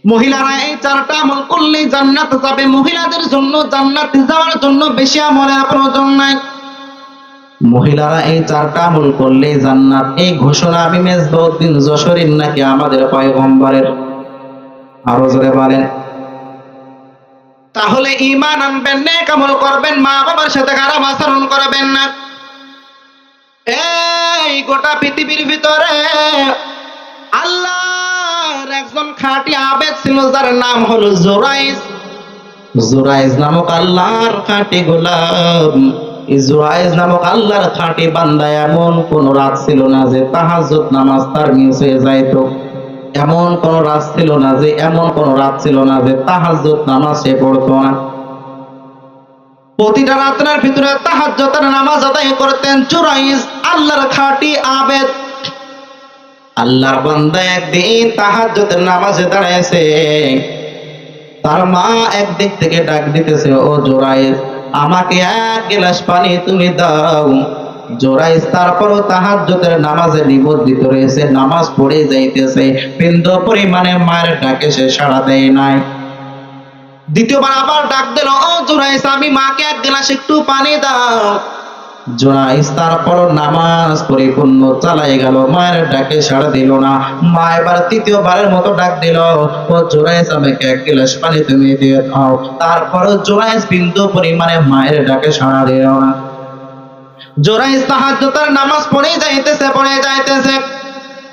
মহিলারা এই 4টা আমল করলেই জান্নাতে যাবে। মহিলাদের জন্য জান্নাতে যাওয়ার জন্য বেশি আমলের প্রয়োজন নাই। মহিলারা এই 4টা আমল করলেই জান্নাত, এই ঘোষণা আমি মেজবাউদ্দিন যশোরীর নাকি আমাদের পয়গম্বরের? আরো জোরে বলেন। তাহলে ঈমান আনবেন, নেক আমল করবেন, মা বাবার সাথে খারাপ আচরণ করবেন না। এই গোটা পৃথিবীর ভিতরে আল্লাহর একজন খাঁটি আবেদ ছিল যার নাম হলো জুরাইজ। জুরাইজ নামক আল্লাহর খাঁটি গোলাম, জুরাইজ নামক আল্লাহর খাঁটি বান্দা এমন কোন রাত ছিল না যে তাহাজ্জুদ নামাজ তার মিস হয়ে যাইতো। এমন কোন রাত ছিল না যে তাহাজ্জুদ নামাজ সে পড়তো না। প্রতিটা রাতের ভিতরে তাহাজ্জুদের নামাজ আদায় করতেন জুরাইজ, আল্লাহর খাঁটি আবেদ। আল্লাহর বান্দা একদিন তাহাজ্জুদের নামাজে দাঁড়াইছে, তার মা একদিক থেকে ডাক দিতেছে, ও জুরাইজ আমাকে এক গ্লাস পানি তুমি দাও। জোরাইজ তারপরও তাহাজ্জুদের নামাজে নিবদ্ধিত রয়েছে, নামাজ পড়ে যাইতেছে, বিন্দু পরিমাণে মায়ের ডাকে সে সাড়া দেয় নাই। দ্বিতীয়বার আবার ডাক দিল, ও জোরাইজ আমি মাকে এক গ্লাস একটু পানি দাও। জোরাইজ তারপরও নামাজ পরিপূর্ণ চালাই গেল, মায়ের ডাকে সাড়া দিল না। মা এবার তৃতীয়বারের মতো ডাক দিল, ও জোরাইজ আমাকে এক গ্লাস পানি তুমি দিয়ে দাও। তারপরও জোরাইজ বিন্দু পরিমাণে মায়ের ডাকে সাড়া দিল না। জোরাইজ তাহাজ্জুদের নামাজ পড়ে যাইতেছে।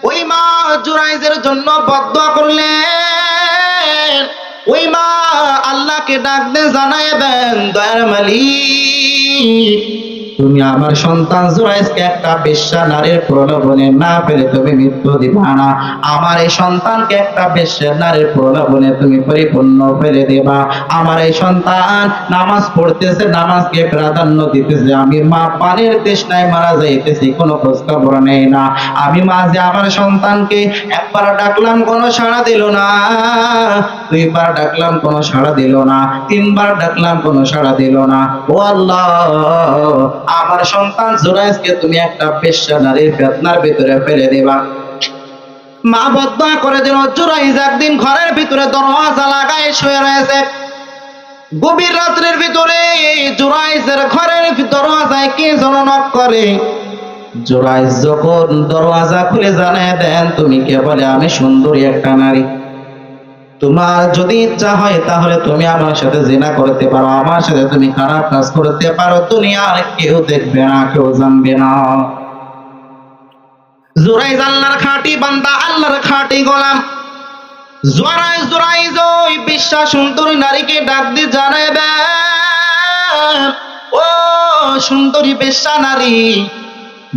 ওই মা জোরাইজের জন্য বদদুয়া করলেন। ওই মা আল্লাহকে ডাক দিয়ে জানায় দেন, দয়ার মালিক তুমি আমার সন্তান জুরাইজকে একটা বেশ্যা নারীর প্রলোভনে না ফেলে তুমি মৃত্যু দিবা না। আমার এই সন্তানকে একটা বেশ্যা নারীর প্রলোভনে তুমি পরিপূর্ণ ফেলে দেবা। আমার এই সন্তান নামাজ পড়তেছে, নামাজকে প্রাধান্য দিতেছে, আমি মা পানির তৃষ্ণায় মারা যাইতেছি, কোনো খোঁজ খবর নেই না। আমি মা যে আমার সন্তানকে একবার ডাকলাম কোনো সাড়া দিল না, দুইবার ডাকলাম কোনো সাড়া দিল না, তিনবার ডাকলাম কোনো সাড়া দিল না। ও আল্লাহ আমার সন্তান জুরাইজকে তুমি একটা বেশ্যা নারীর ফিতনার ভিতরে ফেলে দিবা। মা বদদুয়া করে দিল। জুরাইজ একদিন ঘরের ভিতরে দরওয়াজা লাগায় শুয়ে রয়েছে। গভীর রাত্রের ভিতরে জুরাইজের ঘরের দরওয়াজায় কে যেন নক করে। জুরাইজ যখন দরওয়াজা খুলে জানায় দেন, তুমি কে? বলে আমি সুন্দরী একটা নারী, তোমার যদি ইচ্ছা হয় তাহলে তুমি আমার সাথে জিনা করতে পারো, আমার সাথে তুমি খারাপ কাজ করতে পারো, দুনিয়ার কেউ দেখবে না, কেউ জানবে না। জুরাইজ আল্লাহর খাঁটি বান্দা, আল্লাহর খাঁটি গোলাম। জুরাইজ ওই বিশ্বাস সুন্দরী নারীকে ডাক দিয়ে জানায় দেন, ও সুন্দরী বেশ্যা নারী,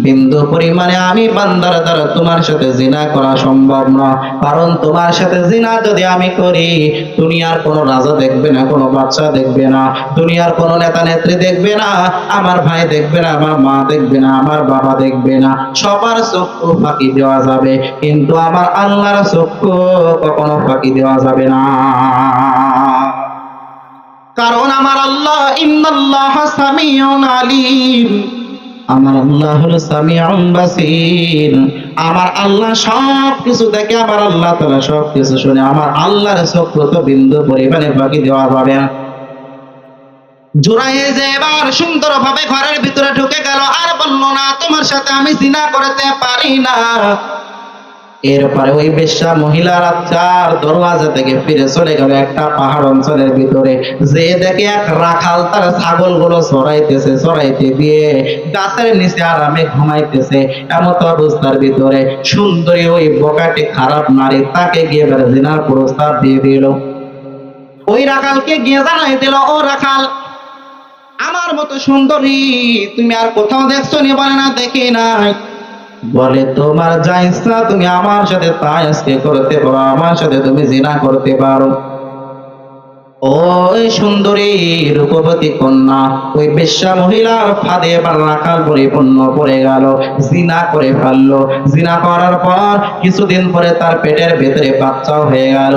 বিন্দু পরিমাণে আমি বান্দার দ্বারা তোমার সাথে জিনা করা সম্ভব না। কারণ তোমার সাথে জিনা যদি আমি করি, দুনিয়ার কোনো রাজা দেখবে না, কোনো বাচ্চা দেখবে না, দুনিয়ার কোনো নেতা নেত্রী দেখবে না, আমার ভাই দেখবে না, আমার মা দেখবে না, আমার বাবা দেখবে না, সবার চক্ষু ফাঁকি দেওয়া যাবে, কিন্তু আমার আল্লাহর চক্ষু কখনো ফাঁকি দেওয়া যাবে না। কারণ আমার আল্লাহ ইন্নাল্লাহ সামিউন আলিম, আমার আল্লাহ হলো সামিউন বাসীর। আমার আল্লাহ সব কিছু দেখে, আমার আল্লাহ তাআলা সব কিছু শুনে, আমার আল্লাহর চক্ষু তো বিন্দু পরিমাণে ফাঁকি দেওয়া যাবে না। জুরাইজ এবার সুন্দরভাবে ঘরের ভিতরে ঢুকে গেল, আর বলল না তোমার সাথে আমি জিনা করতে পারি না। এরপরে ওই বেশ্যা মহিলা রাত্রার দরওয়াজা থেকে ফিরে চলে গেল একটা পাহাড় অঞ্চলের ভিতরে। যে দেখে এক রাখাল তার ছাগলগুলো চড়াইতে দিয়ে গাছের নিচে আরামে ঘুমাইতেছে, এমত অবস্থার ভিতরে সুন্দরী ওই বকাটে খারাপ নারী তাকে গিয়ে জিনার প্রস্তাব দিয়ে দিল। ওই রাখালকে গিয়ে জানাই দিল, ও রাখাল আমার মতো সুন্দরী তুমি আর কোথাও দেখছো নি? বলে না দেখি নাই। বলে তোমার যা ইচ্ছা তুমি আমার সাথে তাই আজকে করতে পারো, আমার সাথে তুমি জিনা করতে পারো। ওই সুন্দরী রূপবতী কন্যা ওই বেশ্যা মহিলার ফাঁদে এবার রাখাল পরিপূর্ণ পড়ে গেল, জিনা করে ফেললো। জিনা করার পর কিছুদিন পরে তার পেটের ভেতরে বাচ্চাও হয়ে গেল।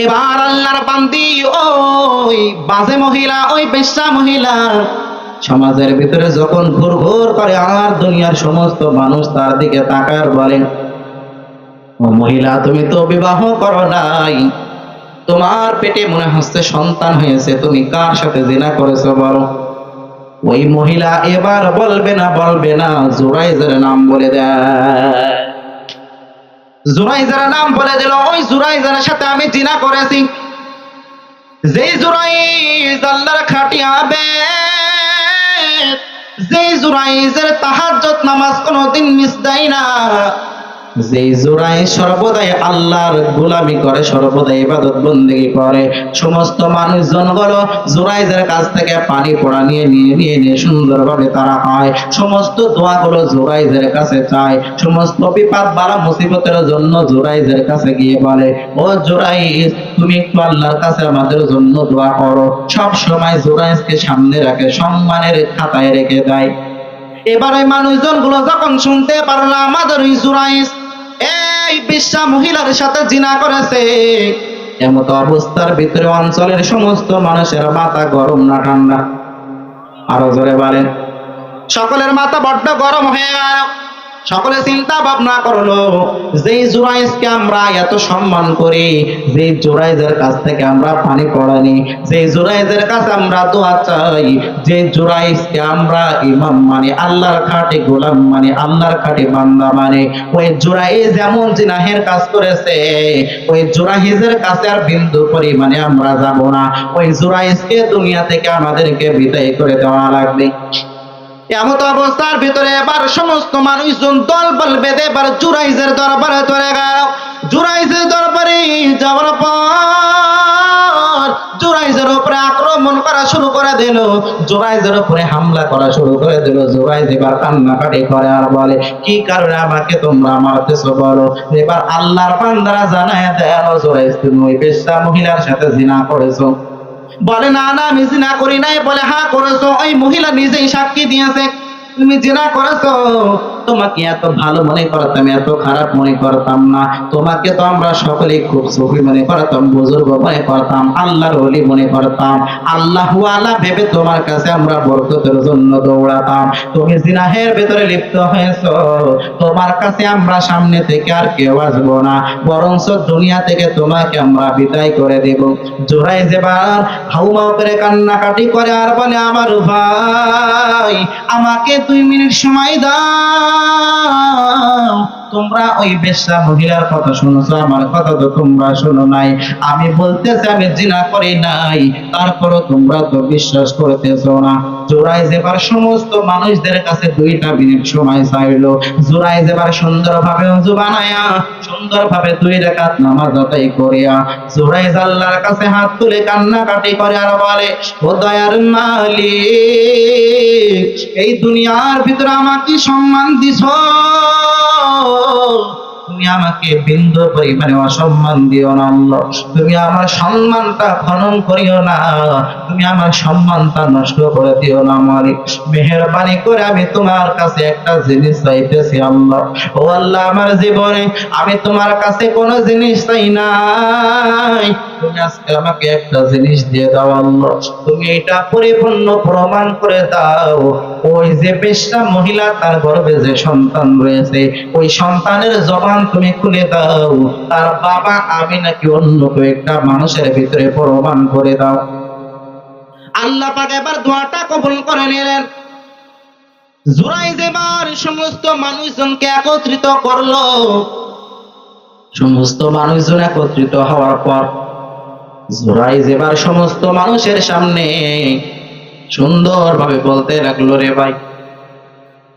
এবার আল্লাহর বান্দি ওই বাজে মহিলা, ওই বেশ্যা মহিলা সমাজের ভিতরে যখন ঘুর ঘুর করে, আর দুনিয়ার সমস্ত মানুষ তার দিকে তাকার বলেন, ও মহিলা তুমি তো বিবাহ করো নাই, তোমার পেটে মনে হচ্ছে সন্তান হয়েছে, তুমি কার সাথে জিনা করেছো বলো? ওই মহিলা এবার বলবে না জুরাইজের নাম বলে দেয়। জুরাইজের নাম বলে দিল, ওই জুরাইজের সাথে আমি জিনা করেছি। যেই জুরাইজ আল্লাহর খাঁটি আবেদ, যেই জুরাইজের তাহাজ্জুদ নামাজ কোনোদিন মিস দেয় না, যেই জোড়ায় সর্বদাই আল্লাহর গোলামি করে, সর্বদাই ইবাদত বন্দেগী করে, সমস্ত মানুষজন গুলো জোরাইজের কাছ থেকে পানি পোড়া নিয়ে সুন্দরভাবে তারা হয়, সমস্ত দোয়াগুলো জোরাইজের কাছে চায়, সমস্ত বিপদ বালা মুসিবতের জন্য জোরাইজের কাছে গিয়ে বলে, ও জোরাইজ তুমি একটু আল্লাহর কাছে আমাদের জন্য দোয়া করো। সব সময় জোরাইজকে সামনে রাখে, সম্মানের খাতায় রেখে দেয়। এবার ওই মানুষজন গুলো যখন শুনতে পারলো আমাদের ওই জোরাইজ এই বেশ্যা মহিলার সাথে জিনা করেছে, এমত অবস্থার ভিতরে অঞ্চলের সমস্ত মানুষের মাথা গরম না ঠান্ডা? আরো জোরে বলেন। সকলের মাথা বড্ড গরম হয়ে গেল। সকলে চিন্তা ভাবনা করলো, যেই জোরাইজকে আমরা এত সম্মান করি, যেই জোরাইজের কাছ থেকে আমরা পানি পড়ানি, যেই জোরাইজের কাছে আমরা দোয়া চাই, যে জোরাইজকে আমরা ইমাম মানে, আল্লাহর খাঁটি গোলাম মানে, আল্লাহর খাঁটি বান্দা মানে, ওই জোরাইজ যেমন জিনাহের কাজ করেছে, ওই জোরাইজের কাছে আর বিন্দু পরিমাণে আমরা যাব না। ওই জোরাইজকে দুনিয়া থেকে আমাদেরকে বিদায় করে দেওয়া লাগবে। এমত অবস্থার ভিতরে এবার সমস্ত মানুষজন দলবল বেঁধে এবার জুরাইজের দরবারে চলে গেল। জুরাইজের দরবারে যাওয়ার পর জুরাইজের উপরে আক্রমণ করা শুরু করে দিল, জুরাইজের উপরে হামলা করা শুরু করে দিল। জুরাইজ এবার কান্নাকাটি করে আর বলে, কি কারণে আমাকে তোমরা মারতেছো বলো। এবার আল্লাহর বান্দারা জানায় দেন, জুরাইজ তুমি ওই বেশ্যা মহিলার সাথে জিনা করেছো। বলে, না না আমি জিনা করি নাই। বলে, হ্যাঁ করেছো, ওই মহিলা নিজেই সাক্ষী দিয়েছে তুমি জিনা করেছো। তোমাকে এত ভালো মনে করতাম, এত খারাপ মনে করতাম না। তোমাকে তো আমরা সকলেই খুব সুফি মনে করতাম, বুজুর্গ মনে করতাম, আল্লাহর ওলি মনে করতাম, আল্লাহু আলা ভেবে তোমার কাছে আমরা বরকতের জন্য দৌড়াতাম। তুমি জিনাহের ভেতরে লিপ্ত হয়েছো, তোমার কাছে আমরা সামনে থেকে আর কেউ আসবো না, বরঞ্চ দুনিয়া থেকে তোমাকে আমরা বিদায় করে দেব। জোরাইজ এবার হাউমাউ করে কান্নাকাটি করে আর বলে, আমার ভাই আমাকে 2 মিনিট সময় দাও। তোমরা ওই বেশ্যা মহিলার কথা শুনেছো, আমার কথা তো তোমরা শোনো নাই। আমি বলতেছি আমি জিনা করি নাই, তারপরও তোমরা তো বিশ্বাস করতেছো না। জোরাইজ এবার সমস্ত মানুষদের কাছে 2টা মিনিট সময় চাইলো। জোরাইজ এবার সুন্দরভাবে ওযু বানায়া, সুন্দরভাবে 2 রাকাত নামাজ আদায় করিয়া জোরাইজ আল্লাহর কাছে হাত তুলে কান্নাকাটি করে আর বলে, ও দয়ার মালিক, এই দুনিয়ার ভিতরে আমাকে সম্মান দিছো, তুমি আমাকে বিন্দু পরিমাণে অসম্মান দিও না আল্লাহ। তুমি আমার সম্মানটা খনন করিও না, তুমি আমার সম্মানটা নষ্ট করে দিও না মালিক। মেহেরবানি করে আমি তোমার কাছে একটা জিনিস চাইতেছি আল্লাহ। ও আল্লাহ, আমার জীবনে আমি তোমার কাছে কোনো জিনিস চাই নাই, তুমি আজকে আমাকে একটা জিনিস দিয়ে দাও আল্লাহ। তুমি এটা পরিপূর্ণ প্রমাণ করে দাও, ওই যে বেশ্যা মহিলা তার গর্ভে যে সন্তান রয়েছে, ওই সন্তানের জবান তুমি খুলে দাও, তার বাবা আমি নাকি অন্য একটা মানুষের ভিতরে প্রমাণ করে দাও। আল্লাহ পাক এবার দোয়াটা কবুল করে নিলেন। জুরাইজ এবার সমস্ত মানুষজনকে একত্রিত করলো। সমস্ত মানুষজন একত্রিত হওয়ার পর জুরাইজ এবার সমস্ত মানুষের সামনে সুন্দরভাবে বলতে লাগলো, রে ভাই,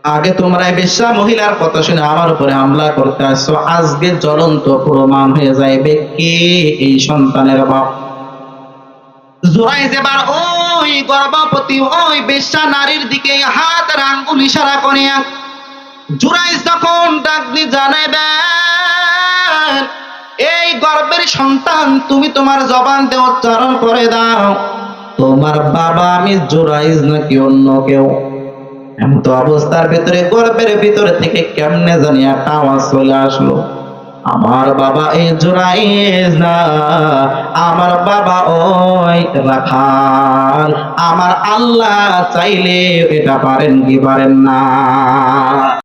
আগে তোমরা এই বেশ্যা মহিলার কথা শুনে আমার উপরে হামলা করতে আসছো, আজকে জ্বলন্ত প্রমাণ হয়ে যাবে কে এই সন্তানের বাপ। জুরাইজ এবার ওই গর্ভবতী ওই বেশ্যা নারীর দিকে হাত আর আঙ্গুল ইশারা করিয়া জুরাইজ তখন ডাক দিয়ে জানাইবেন, এই গর্ভের সন্তান তুমি তোমার জবান দিয়ে উচ্চারণ করে দাও, তোমার বাবা আমি জুরাইজ নাকি অন্য কেউ। এমন অবস্থার ভিতরে গর্ভের ভিতরে থেকে কেমনে জানি একটা আওয়াজ চলে আসলো, আমার বাবা এই জুরাইজ না, আমার বাবা ওই রাখাল। আমার আল্লাহ চাইলে এটা পারেন কি পারেন না?